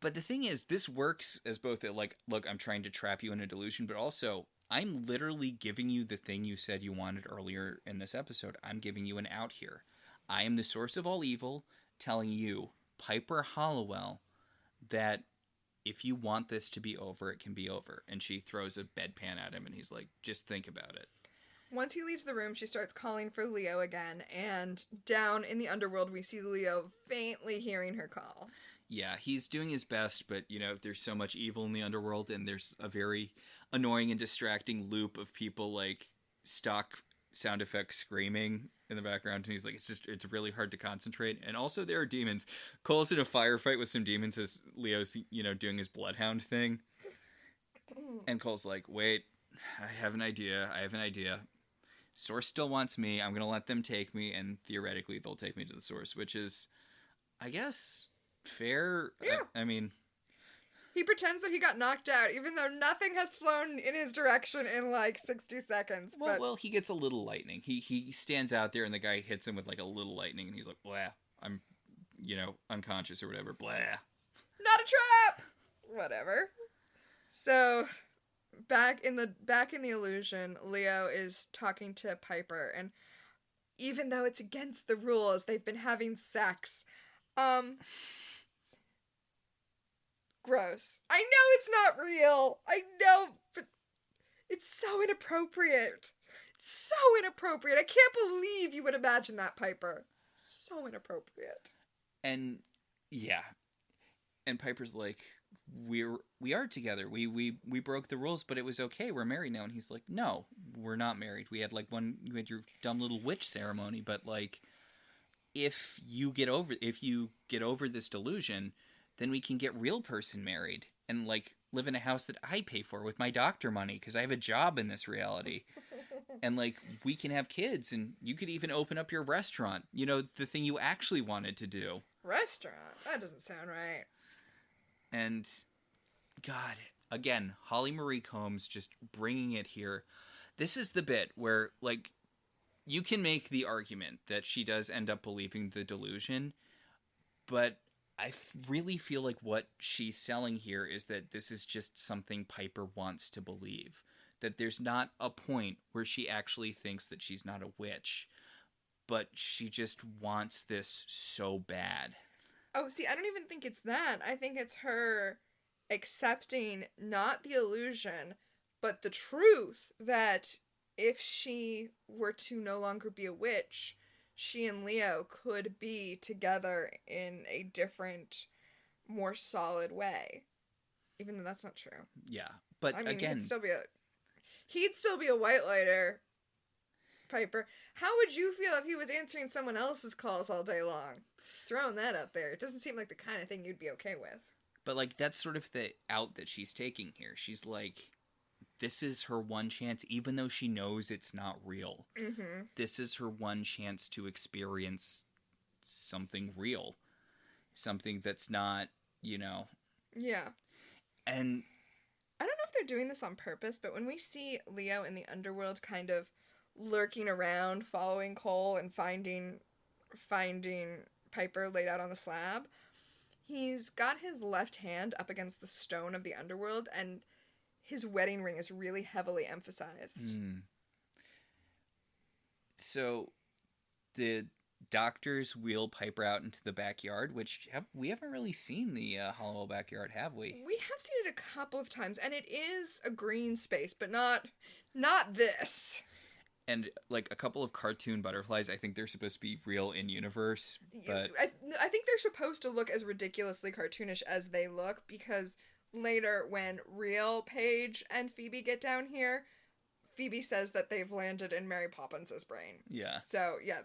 But the thing is, this works as both look, I'm trying to trap you in a delusion, but also I'm literally giving you the thing you said you wanted earlier in this episode. I'm giving you an out here. I am the source of all evil, telling you, Piper Halliwell, that if you want this to be over, it can be over. And she throws a bedpan at him, and he's like, just think about it. Once he leaves the room, she starts calling for Leo again, and down in the underworld, we see Leo faintly hearing her call. Yeah, he's doing his best, but, there's so much evil in the underworld, and there's a very annoying and distracting loop of people, stock sound effects screaming in the background, and he's like, it's really hard to concentrate. And also there are demons. Cole's in a firefight with some demons as Leo's, doing his bloodhound thing. And Cole's like, wait, I have an idea. Source still wants me. I'm going to let them take me, and theoretically they'll take me to the Source, which is, I guess, fair. Yeah. I mean, he pretends that he got knocked out, even though nothing has flown in his direction in 60 seconds. Well, he gets a little lightning. He stands out there, and the guy hits him with a little lightning, and he's like, blah, I'm, unconscious or whatever, blah. Not a trap! Whatever. So, back in the illusion, Leo is talking to Piper, and even though it's against the rules, they've been having sex. Gross. I know it's not real. I know, but it's so inappropriate. So inappropriate. I can't believe you would imagine that, Piper. So inappropriate. And yeah. And Piper's like, we are together. We broke the rules, but it was okay. We're married now. And he's like, no, we're not married. We had you had your dumb little witch ceremony, but if you get over this delusion, then we can get real person married and live in a house that I pay for with my doctor money because I have a job in this reality. And we can have kids, and you could even open up your restaurant. The thing you actually wanted to do. Restaurant? That doesn't sound right. And God, again, Holly Marie Combs just bringing it here. This is the bit where you can make the argument that she does end up believing the delusion, but I really feel like what she's selling here is that this is just something Piper wants to believe. That there's not a point where she actually thinks that she's not a witch, but she just wants this so bad. Oh, see, I don't even think it's that. I think it's her accepting not the illusion, but the truth that if she were to no longer be a witch, she and Leo could be together in a different, more solid way. Even though that's not true. Yeah, but I mean, again, he'd still be a white lighter, Piper. How would you feel if he was answering someone else's calls all day long? Just throwing that out there. It doesn't seem like the kind of thing you'd be okay with. But that's sort of the out that she's taking here. She's this is her one chance, even though she knows it's not real. Mm-hmm. This is her one chance to experience something real. Something that's not, Yeah. And I don't know if they're doing this on purpose, but when we see Leo in the underworld kind of lurking around, following Cole and finding Piper laid out on the slab, he's got his left hand up against the stone of the underworld, and his wedding ring is really heavily emphasized. So the doctors wheel Piper out into the backyard, which we haven't really seen the Halliwell backyard, have we? We have seen it a couple of times, and it is a green space, but not this. And a couple of cartoon butterflies. I think they're supposed to be real in universe, but I think they're supposed to look as ridiculously cartoonish as they look, because later when real Paige and Phoebe get down here, Phoebe says that they've landed in Mary Poppins' brain. Yeah. So yeah,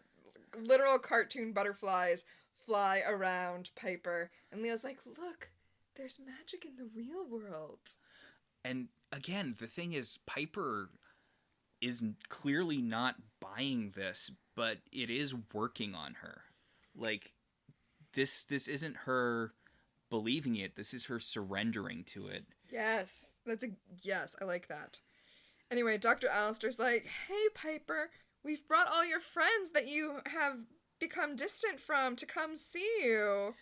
literal cartoon butterflies fly around Piper, and Leo's like, look, there's magic in the real world. And again, the thing is, Piper is clearly not buying this, but it is working on her. Like, this isn't her believing it. This is her surrendering to it. Yes, yes. I like that. Anyway, Dr. Alistair's like, "Hey, Piper, we've brought all your friends that you have become distant from to come see you."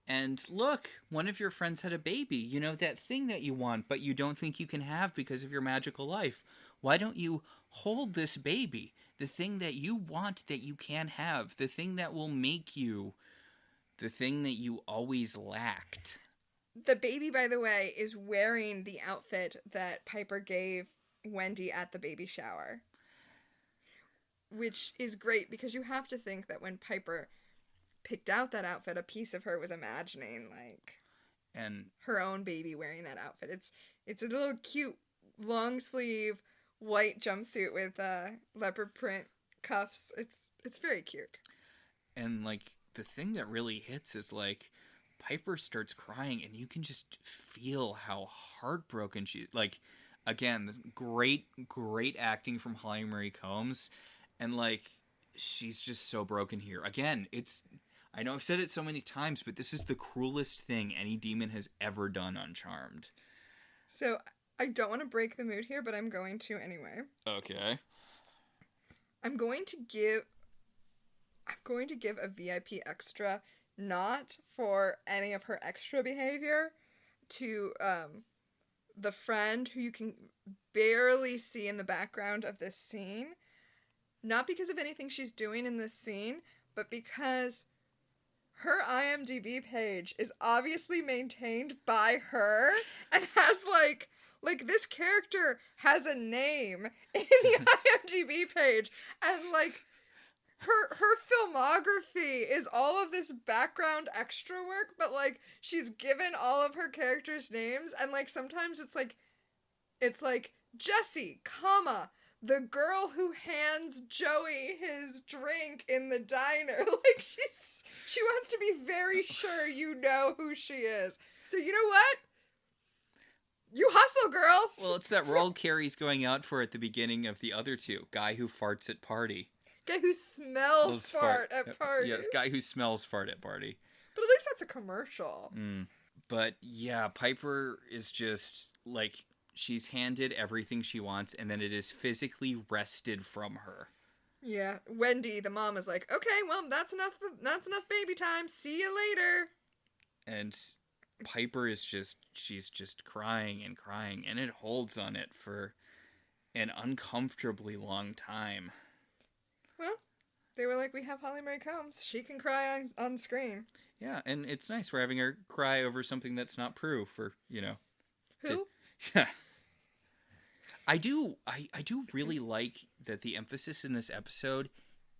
And look, one of your friends had a baby. You know, that thing that you want, but you don't think you can have because of your magical life. Why don't you hold this baby? The thing that you want that you can have. The thing that will make you. The thing that you always lacked. The baby, by the way, is wearing the outfit that Piper gave Wendy at the baby shower. Which is great because you have to think that when Piper picked out that outfit, a piece of her was imagining, like, And her own baby wearing that outfit. It's a little cute long sleeve white jumpsuit with leopard print cuffs. It's very cute. And like the thing that really hits is like Piper starts crying and you can just feel how heartbroken she like again, this great acting from Holly Marie Combs, and like she's just so broken here. Again, I know I've said it so many times, but this is the cruelest thing any demon has ever done on Charmed. So I don't want to break the mood here, but I'm going to anyway. Okay. I'm going to give a VIP extra, not for any of her extra behavior, to the friend who you can barely see in the background of this scene. Not because of anything she's doing in this scene, but because her IMDb page is obviously maintained by her and has like this character has a name in the IMDb page, and like her filmography is all of this background extra work, but like she's given all of her characters names, and like sometimes it's like Jessie, comma, the girl who hands Joey his drink in the diner. Like she wants to be very sure you know who she is. So you know what? You hustle, girl. Well, it's that role Carrie's going out for at the beginning of the other two. Guy who farts at party. Guy who smells fart at party. Yes, guy who smells fart at party. But at least that's a commercial. But yeah, Piper is just like she's handed everything she wants, and then it is physically wrested from her. Yeah, Wendy, the mom, is like, "Okay, well, that's enough baby time. See you later." And Piper is she's just crying and crying, and it holds on it for an uncomfortably long time. Well, they were like, "We have Holly Marie Combs. She can cry on screen." Yeah, and it's nice. We're having her cry over something that's not Prue for, Who? Yeah. I do really like that the emphasis in this episode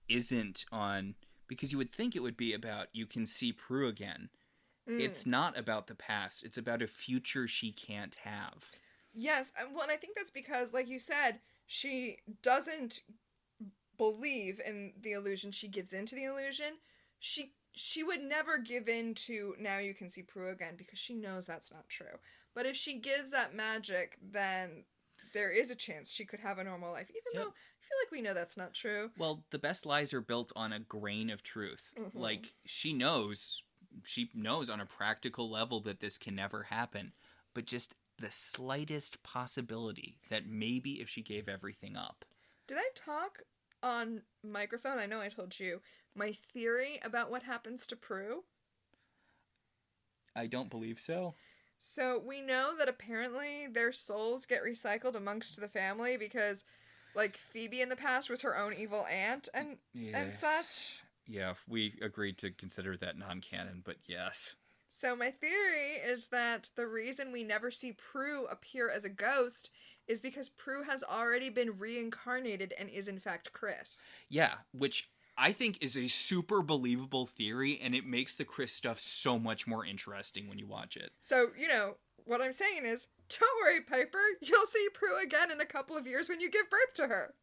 isn't on, because you would think it would be about you can see Prue again. It's not about the past. It's about a future she can't have. Yes, well, and I think that's because, like you said, she doesn't believe in the illusion. She gives into the illusion. She would never give in to now you can see Prue again because she knows that's not true. But if she gives that magic, then there is a chance she could have a normal life, even though I feel like we know that's not true. Well, the best lies are built on a grain of truth. Mm-hmm. Like, she knows on a practical level that this can never happen, but just the slightest possibility that maybe if she gave everything up. Did I talk on microphone? I know I told you my theory about what happens to Prue. I don't believe so. So we know that apparently their souls get recycled amongst the family because, like, Phoebe in the past was her own evil aunt and such. Yeah, we agreed to consider that non-canon, but yes. So my theory is that the reason we never see Prue appear as a ghost is because Prue has already been reincarnated and is in fact Chris. Yeah, which I think is a super believable theory, and it makes the Chris stuff so much more interesting when you watch it. So, what I'm saying is, don't worry, Piper, you'll see Prue again in a couple of years when you give birth to her.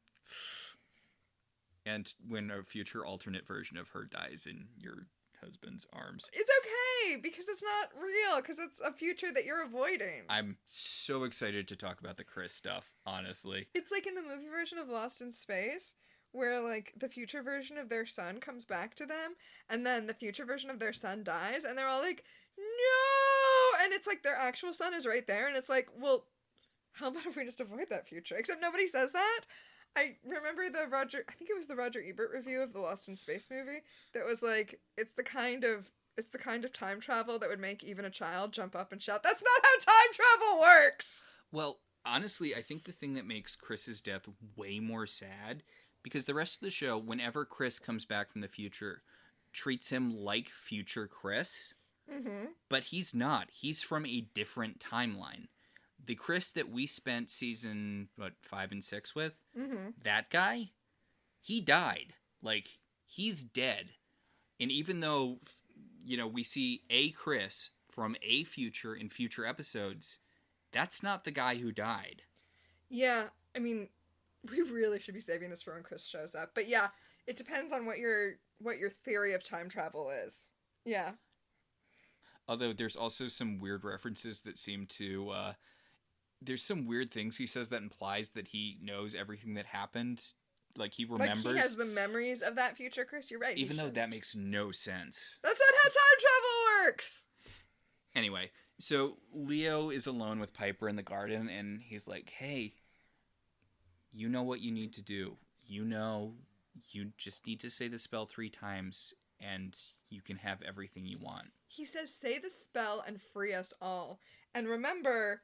And when a future alternate version of her dies in your husband's arms. It's okay, because it's not real, because it's a future that you're avoiding. I'm so excited to talk about the Chris stuff, honestly. It's like in the movie version of Lost in Space, where, like, the future version of their son comes back to them, and then the future version of their son dies, and they're all like, no! And it's like their actual son is right there, and it's like, well, how about if we just avoid that future? Except nobody says that. I remember I think it was the Roger Ebert review of the Lost in Space movie that was like, it's the kind of time travel that would make even a child jump up and shout, "That's not how time travel works!" Well, honestly, I think the thing that makes Chris's death way more sad, because the rest of the show, whenever Chris comes back from the future, treats him like future Chris, but he's not. He's from a different timeline. The Chris that we spent season 5 and 6 with, that guy, he died. Like, he's dead. And even though, we see a Chris from a future in future episodes, that's not the guy who died. Yeah, I mean, we really should be saving this for when Chris shows up. But yeah, it depends on what your theory of time travel is. Yeah. Although there's also some weird references that seem to there's some weird things he says that implies that he knows everything that happened. Like, he remembers. Like, he has the memories of that future Chris. You're right. Even though that makes no sense. That's not how time travel works! Anyway, so Leo is alone with Piper in the garden, and he's like, hey, you know what you need to do. You just need to say the spell 3 times, and you can have everything you want. He says, say the spell and free us all. And remember,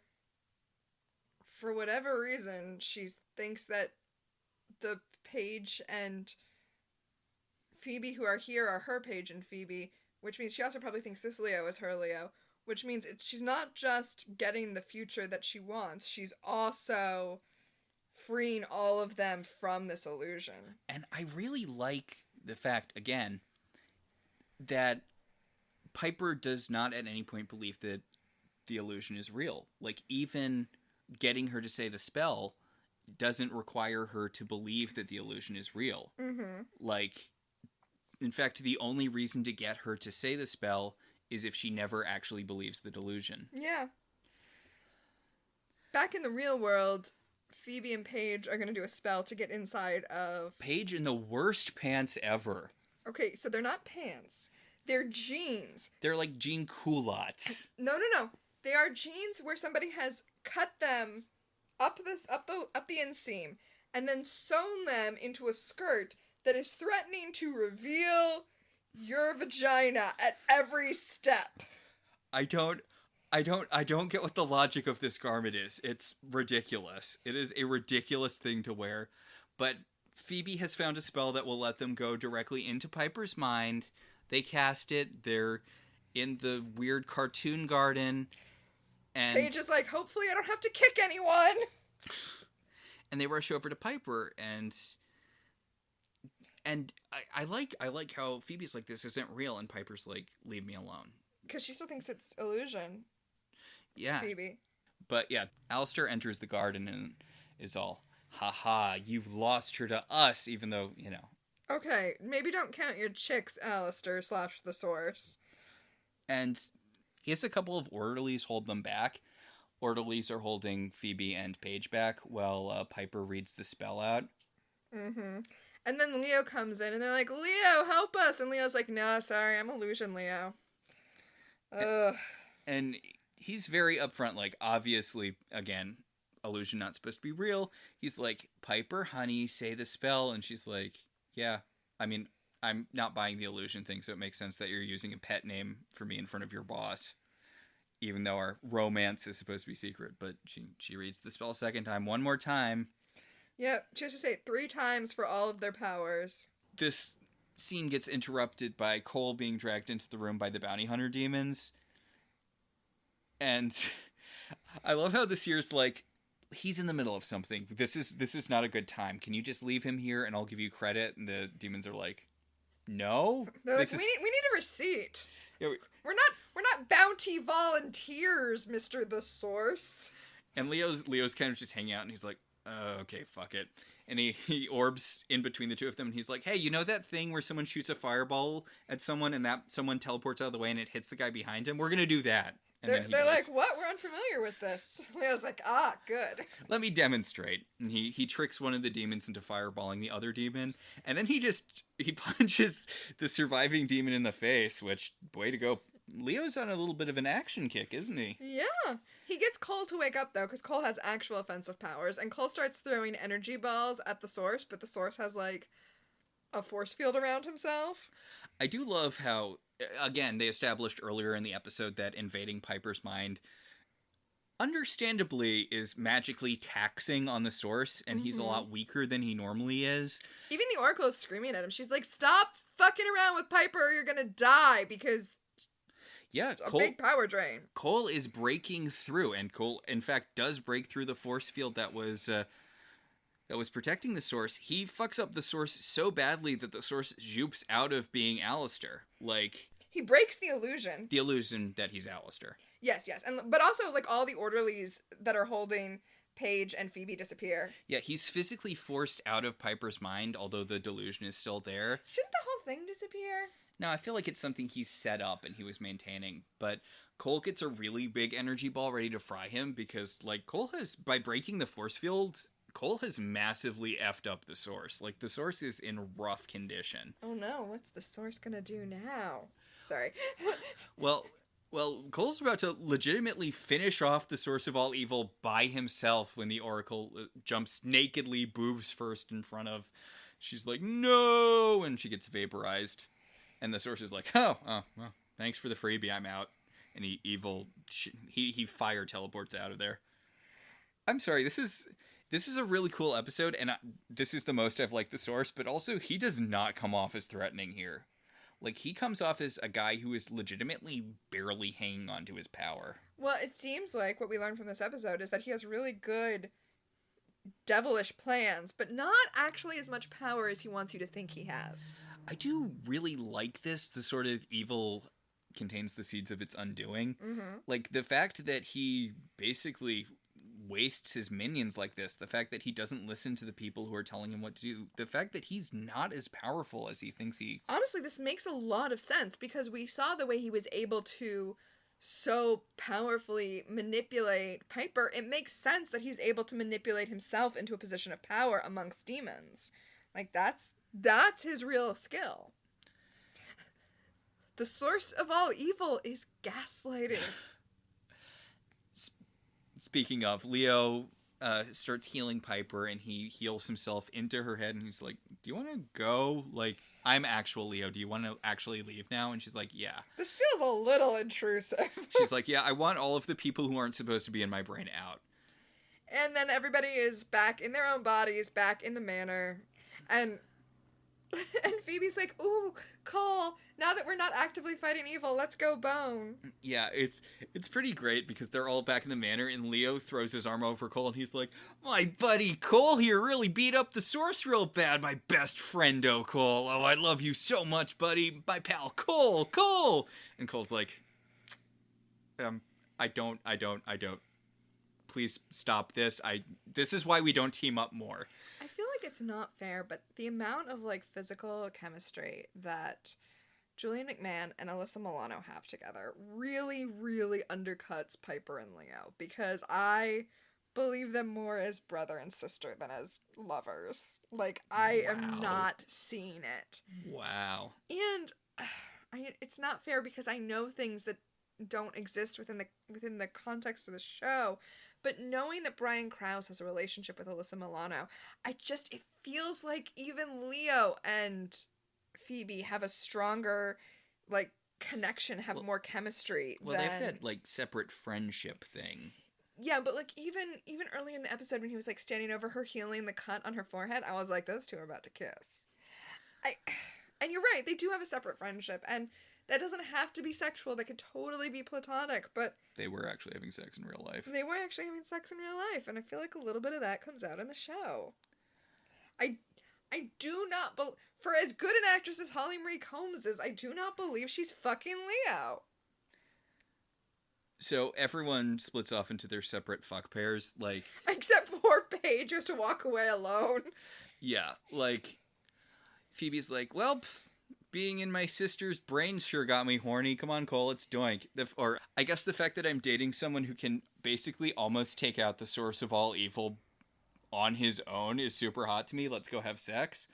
for whatever reason, she thinks that the Paige and Phoebe who are here are her Paige and Phoebe, which means she also probably thinks this Leo is her Leo, which means she's not just getting the future that she wants, she's also freeing all of them from this illusion. And I really like the fact, again, that Piper does not at any point believe that the illusion is real. Like, even getting her to say the spell doesn't require her to believe that the illusion is real. Like, in fact, the only reason to get her to say the spell is if she never actually believes the delusion. Yeah. Back in the real world, Phoebe and Paige are going to do a spell to get inside of... Paige in the worst pants ever. Okay, so they're not pants. They're jeans. They're like jean culottes. No. They are jeans where somebody has cut them up the inseam and then sewn them into a skirt that is threatening to reveal your vagina at every step. I don't get what the logic of this garment is. It's ridiculous. It is a ridiculous thing to wear. But Phoebe has found a spell that will let them go directly into Piper's mind. They cast it. They're in the weird cartoon garden. And Paige is like, hopefully I don't have to kick anyone. And they rush over to Piper, and I like how Phoebe's like, this isn't real, and Piper's like, leave me alone. Because she still thinks it's illusion. Yeah. Phoebe. But yeah, Alistair enters the garden and is all, haha, you've lost her to us, even though, Okay, maybe don't count your chicks, Alistair / the source. And he has a couple of orderlies hold them back. Orderlies are holding Phoebe and Paige back while Piper reads the spell out. And then Leo comes in and they're like, Leo, help us! And Leo's like, no, sorry, I'm illusion, Leo. Ugh. And he's very upfront, like, obviously, again, illusion not supposed to be real. He's like, Piper, honey, say the spell. And she's like, yeah, I mean, I'm not buying the illusion thing, so it makes sense that you're using a pet name for me in front of your boss. Even though our romance is supposed to be secret. But she reads the spell a second time, one more time. Yeah, she has to say it 3 times for all of their powers. This scene gets interrupted by Cole being dragged into the room by the bounty hunter demons. And I love how this year's like, he's in the middle of something. This is not a good time. Can you just leave him here and I'll give you credit? And the demons are like, no. They're like, we need a receipt. Yeah, we're not bounty volunteers, Mr. The Source. And Leo's kind of just hanging out and he's like, Okay, fuck it. And he orbs in between the two of them, and he's like, hey, you know that thing where someone shoots a fireball at someone and that someone teleports out of the way and it hits the guy behind him? We're gonna do that. And then he They're like, does. what? We're unfamiliar with this. Leo's like, ah, good. Let me demonstrate. And he tricks one of the demons into fireballing the other demon, and then he punches the surviving demon in the face, which, way to go. Leo's on a little bit of an action kick, isn't he? Yeah. He gets Cole to wake up, though, because Cole has actual offensive powers, and Cole starts throwing energy balls at the source, but the source has, like, a force field around himself. I do love how, again, they established earlier in the episode that invading Piper's mind, understandably, is magically taxing on the source, and he's a lot weaker than he normally is. Even the Oracle is screaming at him. She's like, stop fucking around with Piper or you're gonna die, because Yeah, it's a big power drain. Cole is breaking through, and Cole, in fact, does break through the force field that was protecting the source. He fucks up the source so badly that the source jupes out of being Alistair. Like, He breaks the illusion. the illusion that he's Alistair. Yes, but also, like, all the orderlies that are holding Paige and Phoebe disappear. Yeah, he's physically forced out of Piper's mind, although the delusion is still there. Shouldn't the whole thing disappear? No, I feel like it's something he's set up and he was maintaining. But Cole gets a really big energy ball ready to fry him because, like, by breaking the force field, Cole has massively effed up the source. Like, the source is in rough condition. Oh no, what's the source gonna do now? Sorry. Well, Cole's about to legitimately finish off the source of all evil by himself when the Oracle jumps nakedly, boobs first, in front of. She's like, no! And she gets vaporized. And the source is like, oh, well, thanks for the freebie, I'm out. And he fire teleports out of there. I'm sorry, this is a really cool episode, and this is the most I've liked the source, but also he does not come off as threatening here. Like, he comes off as a guy who is legitimately barely hanging on to his power. Well, it seems like what we learned from this episode is that he has really good devilish plans, but not actually as much power as he wants you to think he has. I do really like this. The sort of evil contains the seeds of its undoing. Mm-hmm. Like, the fact that he basically wastes his minions like this, the fact that he doesn't listen to the people who are telling him what to do, the fact that he's not as powerful as he thinks he... Honestly, this makes a lot of sense because we saw the way he was able to so powerfully manipulate Piper. It makes sense that he's able to manipulate himself into a position of power amongst demons. Like, that's his real skill. The source of all evil is gaslighting. Speaking of, Leo starts healing Piper, and he heals himself into her head, and he's like, do you want to go? Like, I'm actual Leo. Do you want to actually leave now? And she's like, yeah. This feels a little intrusive. She's like, yeah, I want all of the people who aren't supposed to be in my brain out. And then everybody is back in their own bodies, back in the manor. And Phoebe's like, ooh, Cole, now that we're not actively fighting evil, let's go bone. Yeah, it's pretty great because they're all back in the manor, and Leo throws his arm over Cole, and he's like, my buddy Cole here really beat up the source real bad, my best friendo Cole. Oh, I love you so much, buddy. My pal Cole. And Cole's like, I don't. Please stop this. This is why we don't team up more. I feel like it's not fair, but the amount of, like, physical chemistry that Julian McMahon and Alyssa Milano have together really, really undercuts Piper and Leo, because I believe them more as brother and sister than as lovers. Like, I am not seeing it. Wow. And it's not fair because I know things that don't exist within the context of the show. But knowing that Brian Krause has a relationship with Alyssa Milano, it feels like even Leo and Phoebe have a stronger, like, connection, have more chemistry. Well, they have that, like, separate friendship thing. Yeah, but, like, even earlier in the episode when he was, like, standing over her, healing the cut on her forehead, I was like, those two are about to kiss. And you're right, they do have a separate friendship, and that doesn't have to be sexual. They could totally be platonic, but... They were actually having sex in real life. They were actually having sex in real life, and I feel like a little bit of that comes out in the show. I do not... For as good an actress as Holly Marie Combs is, I do not believe she's fucking Leo. So everyone splits off into their separate fuck pairs. Like, Except poor Paige has to walk away alone. yeah, like Phoebe's like, well, being in my sister's brain sure got me horny. Come on, Cole, it's doink. Or I guess the fact that I'm dating someone who can basically almost take out the source of all evil on his own is super hot to me. Let's go have sex.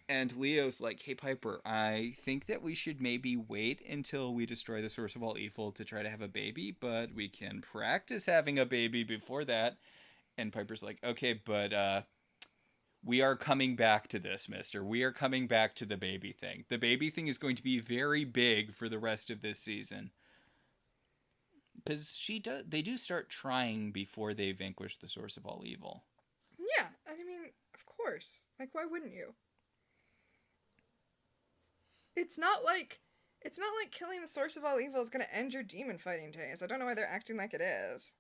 And Leo's like, hey, Piper, I think that we should maybe wait until we destroy the source of all evil to try to have a baby, but we can practice having a baby before that. And Piper's like, okay, but we are coming back to this, mister. We are coming back to the baby thing. The baby thing is going to be very big for the rest of this season. Because they do start trying before they vanquish the source of all evil. Yeah, I mean, of course. Like, why wouldn't you? It's not like killing the source of all evil is going to end your demon fighting days. I don't know why they're acting like it is.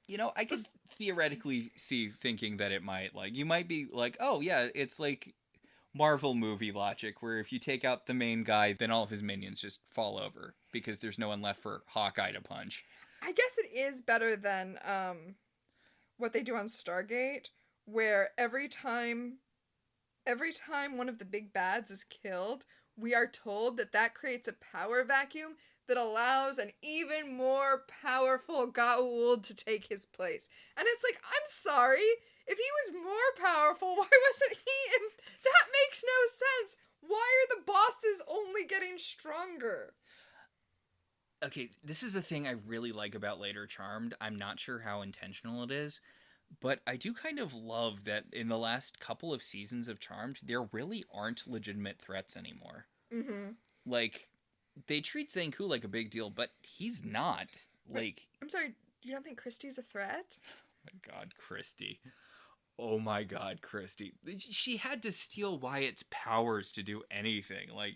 You know, I could theoretically see thinking that it might, like, you might be like, oh, yeah, it's like Marvel movie logic, where if you take out the main guy, then all of his minions just fall over, because there's no one left for Hawkeye to punch. I guess it is better than what they do on Stargate, where every time one of the big bads is killed, we are told that creates a power vacuum that allows an even more powerful Goa'uld to take his place. And it's like, I'm sorry, if he was more powerful, why wasn't he? That makes no sense. Why are the bosses only getting stronger? Okay, this is a thing I really like about Later Charmed. I'm not sure how intentional it is, but I do kind of love that in the last couple of seasons of Charmed, there really aren't legitimate threats anymore. Mm-hmm. Like, they treat Zanku like a big deal, but he's not. Like, I'm sorry, you don't think Christy's a threat? Oh my God, Christy. Oh my God, Christy. She had to steal Wyatt's powers to do anything. Like,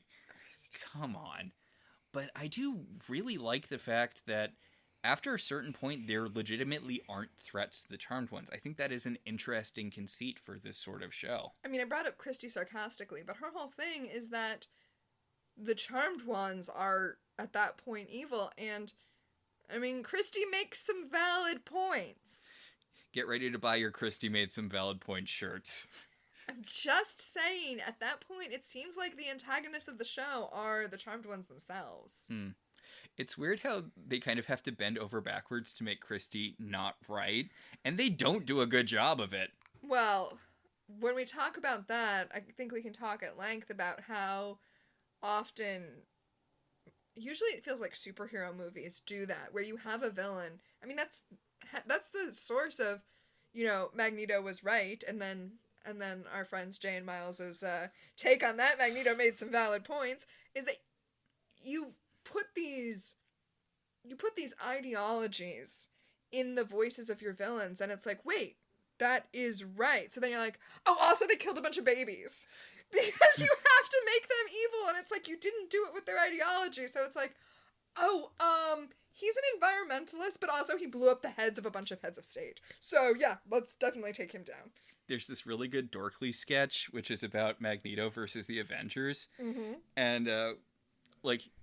come on. But I do really like the fact that after a certain point, there legitimately aren't threats to the Charmed ones. I think that is an interesting conceit for this sort of show. I mean, I brought up Christy sarcastically, but her whole thing is that the Charmed ones are, at that point, evil, and, I mean, Christy makes some valid points. Get ready to buy your Christy Made Some Valid Point shirts. I'm just saying, at that point, it seems like the antagonists of the show are the Charmed ones themselves. It's weird how they kind of have to bend over backwards to make Christy not right, and they don't do a good job of it. Well, when we talk about that, I think we can talk at length about how often, usually it feels like superhero movies do that, where you have a villain. I mean, that's the source of, Magneto was right, and then our friends Jay and Miles's take on that, Magneto made some valid points, is that you put these ideologies in the voices of your villains, and it's like, wait, that is right. So then you're like, oh, also they killed a bunch of babies. Because you have to make them evil, and it's like, you didn't do it with their ideology. So it's like, oh, he's an environmentalist, but also he blew up the heads of a bunch of heads of state. So yeah, let's definitely take him down. There's this really good Dorkly sketch, which is about Magneto versus the Avengers. Mm-hmm. And,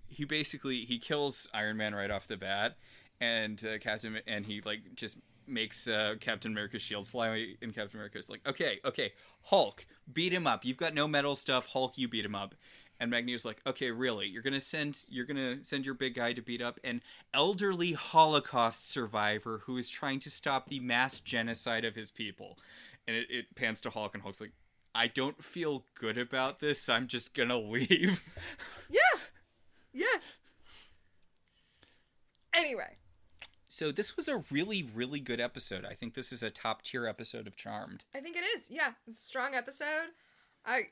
he kills Iron Man right off the bat, and he just makes Captain America's shield fly away, and Captain America's like, okay, Hulk, beat him up. You've got no metal stuff. Hulk, you beat him up. And Magneto's like, okay, really? You're gonna send your big guy to beat up an elderly Holocaust survivor who is trying to stop the mass genocide of his people. And it pans to Hulk, and Hulk's like, I don't feel good about this, so I'm just gonna leave. Yeah. Anyway. So this was a really, really good episode. I think this is a top tier episode of Charmed. I think it is. Yeah, it's a strong episode.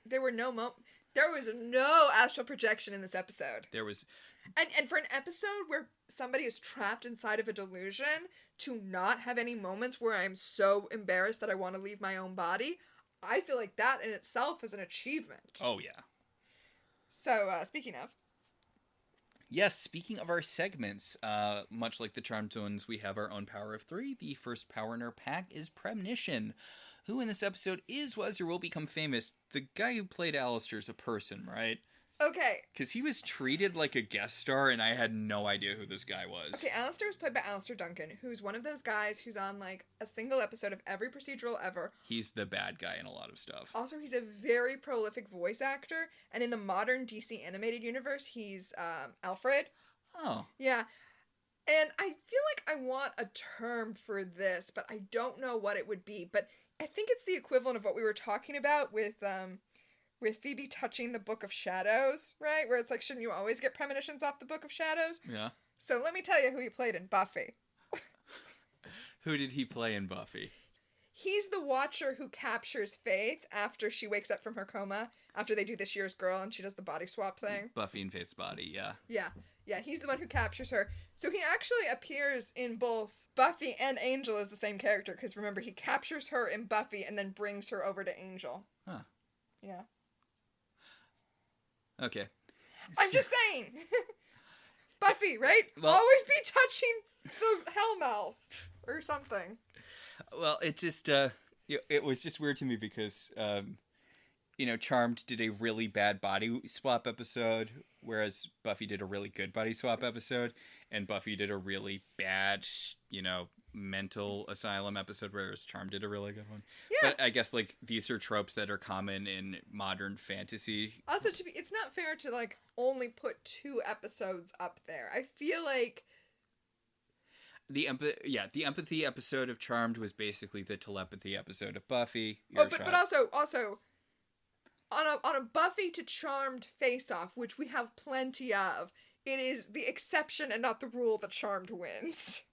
There was no astral projection in this episode. There was, and for an episode where somebody is trapped inside of a delusion, to not have any moments where I'm so embarrassed that I want to leave my own body, I feel like that in itself is an achievement. Oh yeah. So speaking of. Yes, speaking of our segments, much like the Charmed ones, we have our own power of 3. The first power in our pack is Premonition, who in this episode was or will become famous. The guy who played Alistair is a person, right? Okay. Because he was treated like a guest star, and I had no idea who this guy was. Okay, Alistair was played by Alistair Duncan, who's one of those guys who's on like a single episode of every procedural ever. He's the bad guy in a lot of stuff. Also, he's a very prolific voice actor, and in the modern DC animated universe, he's Alfred. Oh. Yeah. And I feel like I want a term for this, but I don't know what it would be. But I think it's the equivalent of what we were talking about with Phoebe touching the Book of Shadows, right? Where it's like, shouldn't you always get premonitions off the Book of Shadows? Yeah. So let me tell you who he played in Buffy. Who did he play in Buffy? He's the Watcher who captures Faith after she wakes up from her coma, after they do This Year's Girl and she does the body swap thing. Buffy and Faith's body, yeah. Yeah, he's the one who captures her. So he actually appears in both Buffy and Angel as the same character, because remember, he captures her in Buffy and then brings her over to Angel. Huh. Yeah. Okay. I'm just saying. Buffy, right? Well, always be touching the Hellmouth or something. Well, it just it was just weird to me because Charmed did a really bad body swap episode, whereas Buffy did a really good body swap episode, and Buffy did a really bad, mental asylum episode, whereas Charmed did a really good one. Yeah. But I guess these are tropes that are common in modern fantasy. Also, it's not fair to only put 2 episodes up there. I feel like the empathy episode of Charmed was basically the telepathy episode of Buffy. But also on a Buffy to Charmed face-off, which we have plenty of, it is the exception and not the rule that Charmed wins.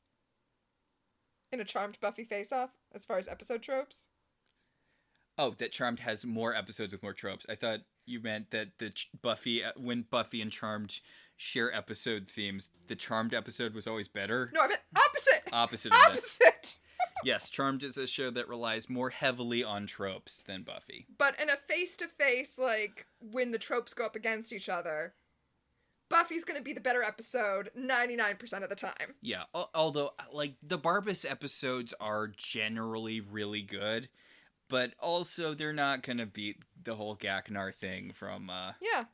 In a Charmed Buffy face-off, as far as episode tropes. Oh, that Charmed has more episodes with more tropes. I thought you meant that when Buffy and Charmed share episode themes, the Charmed episode was always better. No, I meant opposite. Opposite. Yes, Charmed is a show that relies more heavily on tropes than Buffy. But in a face-to-face, when the tropes go up against each other, Buffy's gonna be the better episode 99% of the time. Yeah, although, the Barbas episodes are generally really good, but also they're not gonna beat the whole Gaknar thing from, Yeah.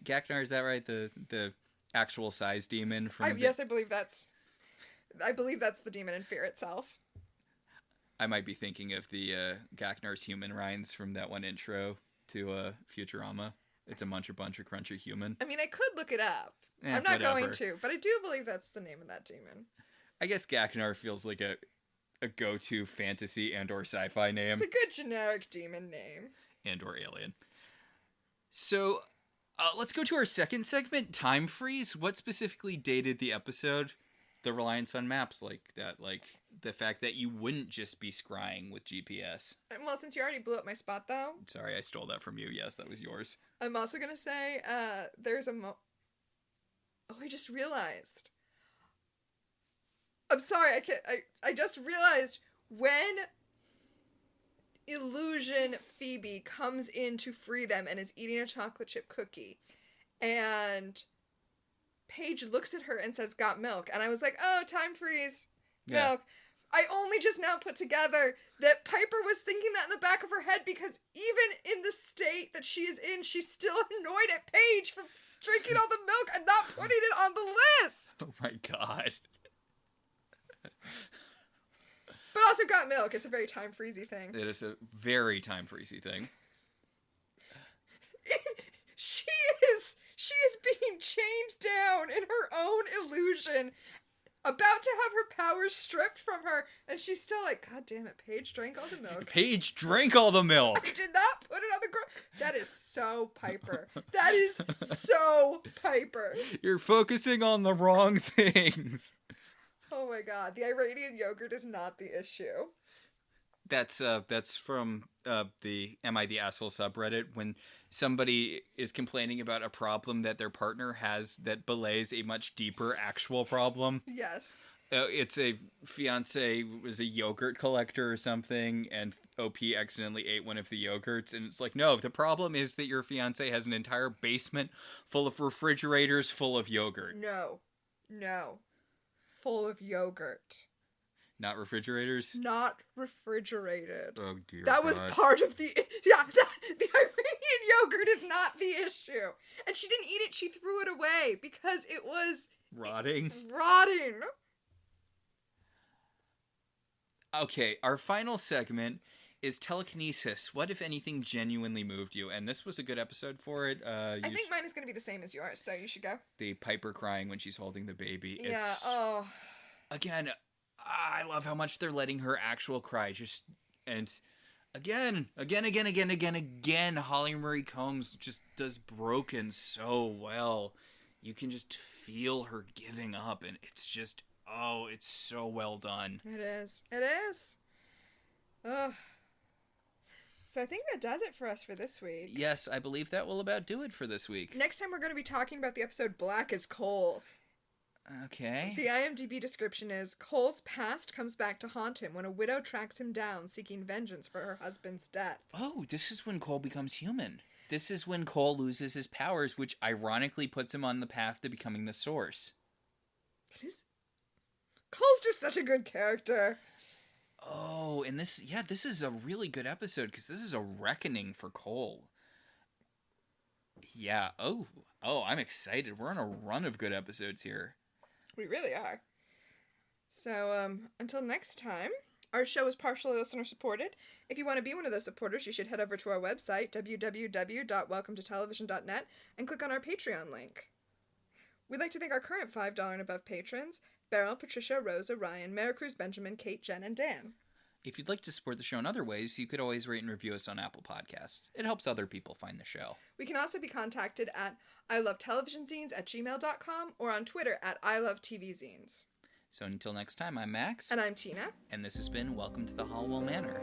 Gaknar, is that right? The actual size demon from... Yes, I believe that's the demon in Fear itself. I might be thinking of the Gaknar's human rinds from that one intro to Futurama. It's a muncher buncher cruncher human. I mean, I could look it up. I'm not going to, but I do believe that's the name of that demon. I guess Gaknar feels like a go-to fantasy and or sci-fi name. It's a good generic demon name. And or alien. So, let's go to our second segment, Time Freeze. What specifically dated the episode? The reliance on maps like that, the fact that you wouldn't just be scrying with GPS. Well, since you already blew up my spot, though. Sorry, I stole that from you. Yes, that was yours. I'm also gonna say, there's Oh, I just realized. I'm sorry, I just realized when Illusion Phoebe comes in to free them and is eating a chocolate chip cookie, and Paige looks at her and says, "Got milk?" And I was like, oh, time freeze. Milk. Yeah. I only just now put together that Piper was thinking that in the back of her head, because even in the state that she is in, she's still annoyed at Paige for drinking all the milk and not putting it on the list. Oh my god. But also Got Milk. It's a very time freezy thing. It is a very time freezy thing. She is being chained down in her own illusion, about to have her powers stripped from her, and she's still like, God damn it, Paige drank all the milk. Paige drank all the milk. I did not put it on the ground. That is so Piper. That is so Piper. You're focusing on the wrong things. Oh my god, the Iranian yogurt is not the issue. That's from the Am I the Asshole subreddit, when somebody is complaining about a problem that their partner has that belays a much deeper actual problem. Yes. It's a fiance was a yogurt collector or something, and OP accidentally ate one of the yogurts, and it's like, no, the problem is that your fiance has an entire basement full of refrigerators full of yogurt. No. Full of yogurt. Not refrigerators? Not refrigerated. Oh, dear That was God. part of the... Yeah, the Iranian yogurt is not the issue. And she didn't eat it, she threw it away because it was... Rotting? Rotting. Okay, our final segment is telekinesis. What, if anything, genuinely moved you? And this was a good episode for it. I think mine is going to be the same as yours, so you should go. The Piper crying when she's holding the baby. Yeah, oh... Again, I love how much they're letting her actual cry. And again, Holly Marie Combs just does Broken so well. You can just feel her giving up, and it's just, it's so well done. It is. Ugh. So I think that does it for us for this week. Yes, I believe that will about do it for this week. Next time we're going to be talking about the episode Black as Coal. Okay. The IMDb description is, Cole's past comes back to haunt him when a widow tracks him down seeking vengeance for her husband's death. Oh, this is when Cole becomes human. This is when Cole loses his powers, which ironically puts him on the path to becoming the Source. Cole's just such a good character. Oh, and this is a really good episode because this is a reckoning for Cole. Yeah. Oh, I'm excited. We're on a run of good episodes here. We really are. So, until next time, our show is partially listener supported. If you want to be one of those supporters, you should head over to our website, www.welcometotelevision.net, and click on our Patreon link. We'd like to thank our current $5 and above patrons, Beryl, Patricia, Rosa, Ryan, Maricruz, Benjamin, Kate, Jen, and Dan. If you'd like to support the show in other ways, you could always rate and review us on Apple Podcasts. It helps other people find the show. We can also be contacted at ilovetelevisionzines@gmail.com or on Twitter at ilovetvzines. So until next time, I'm Max. And I'm Tina. And this has been Welcome to the Halliwell Manor.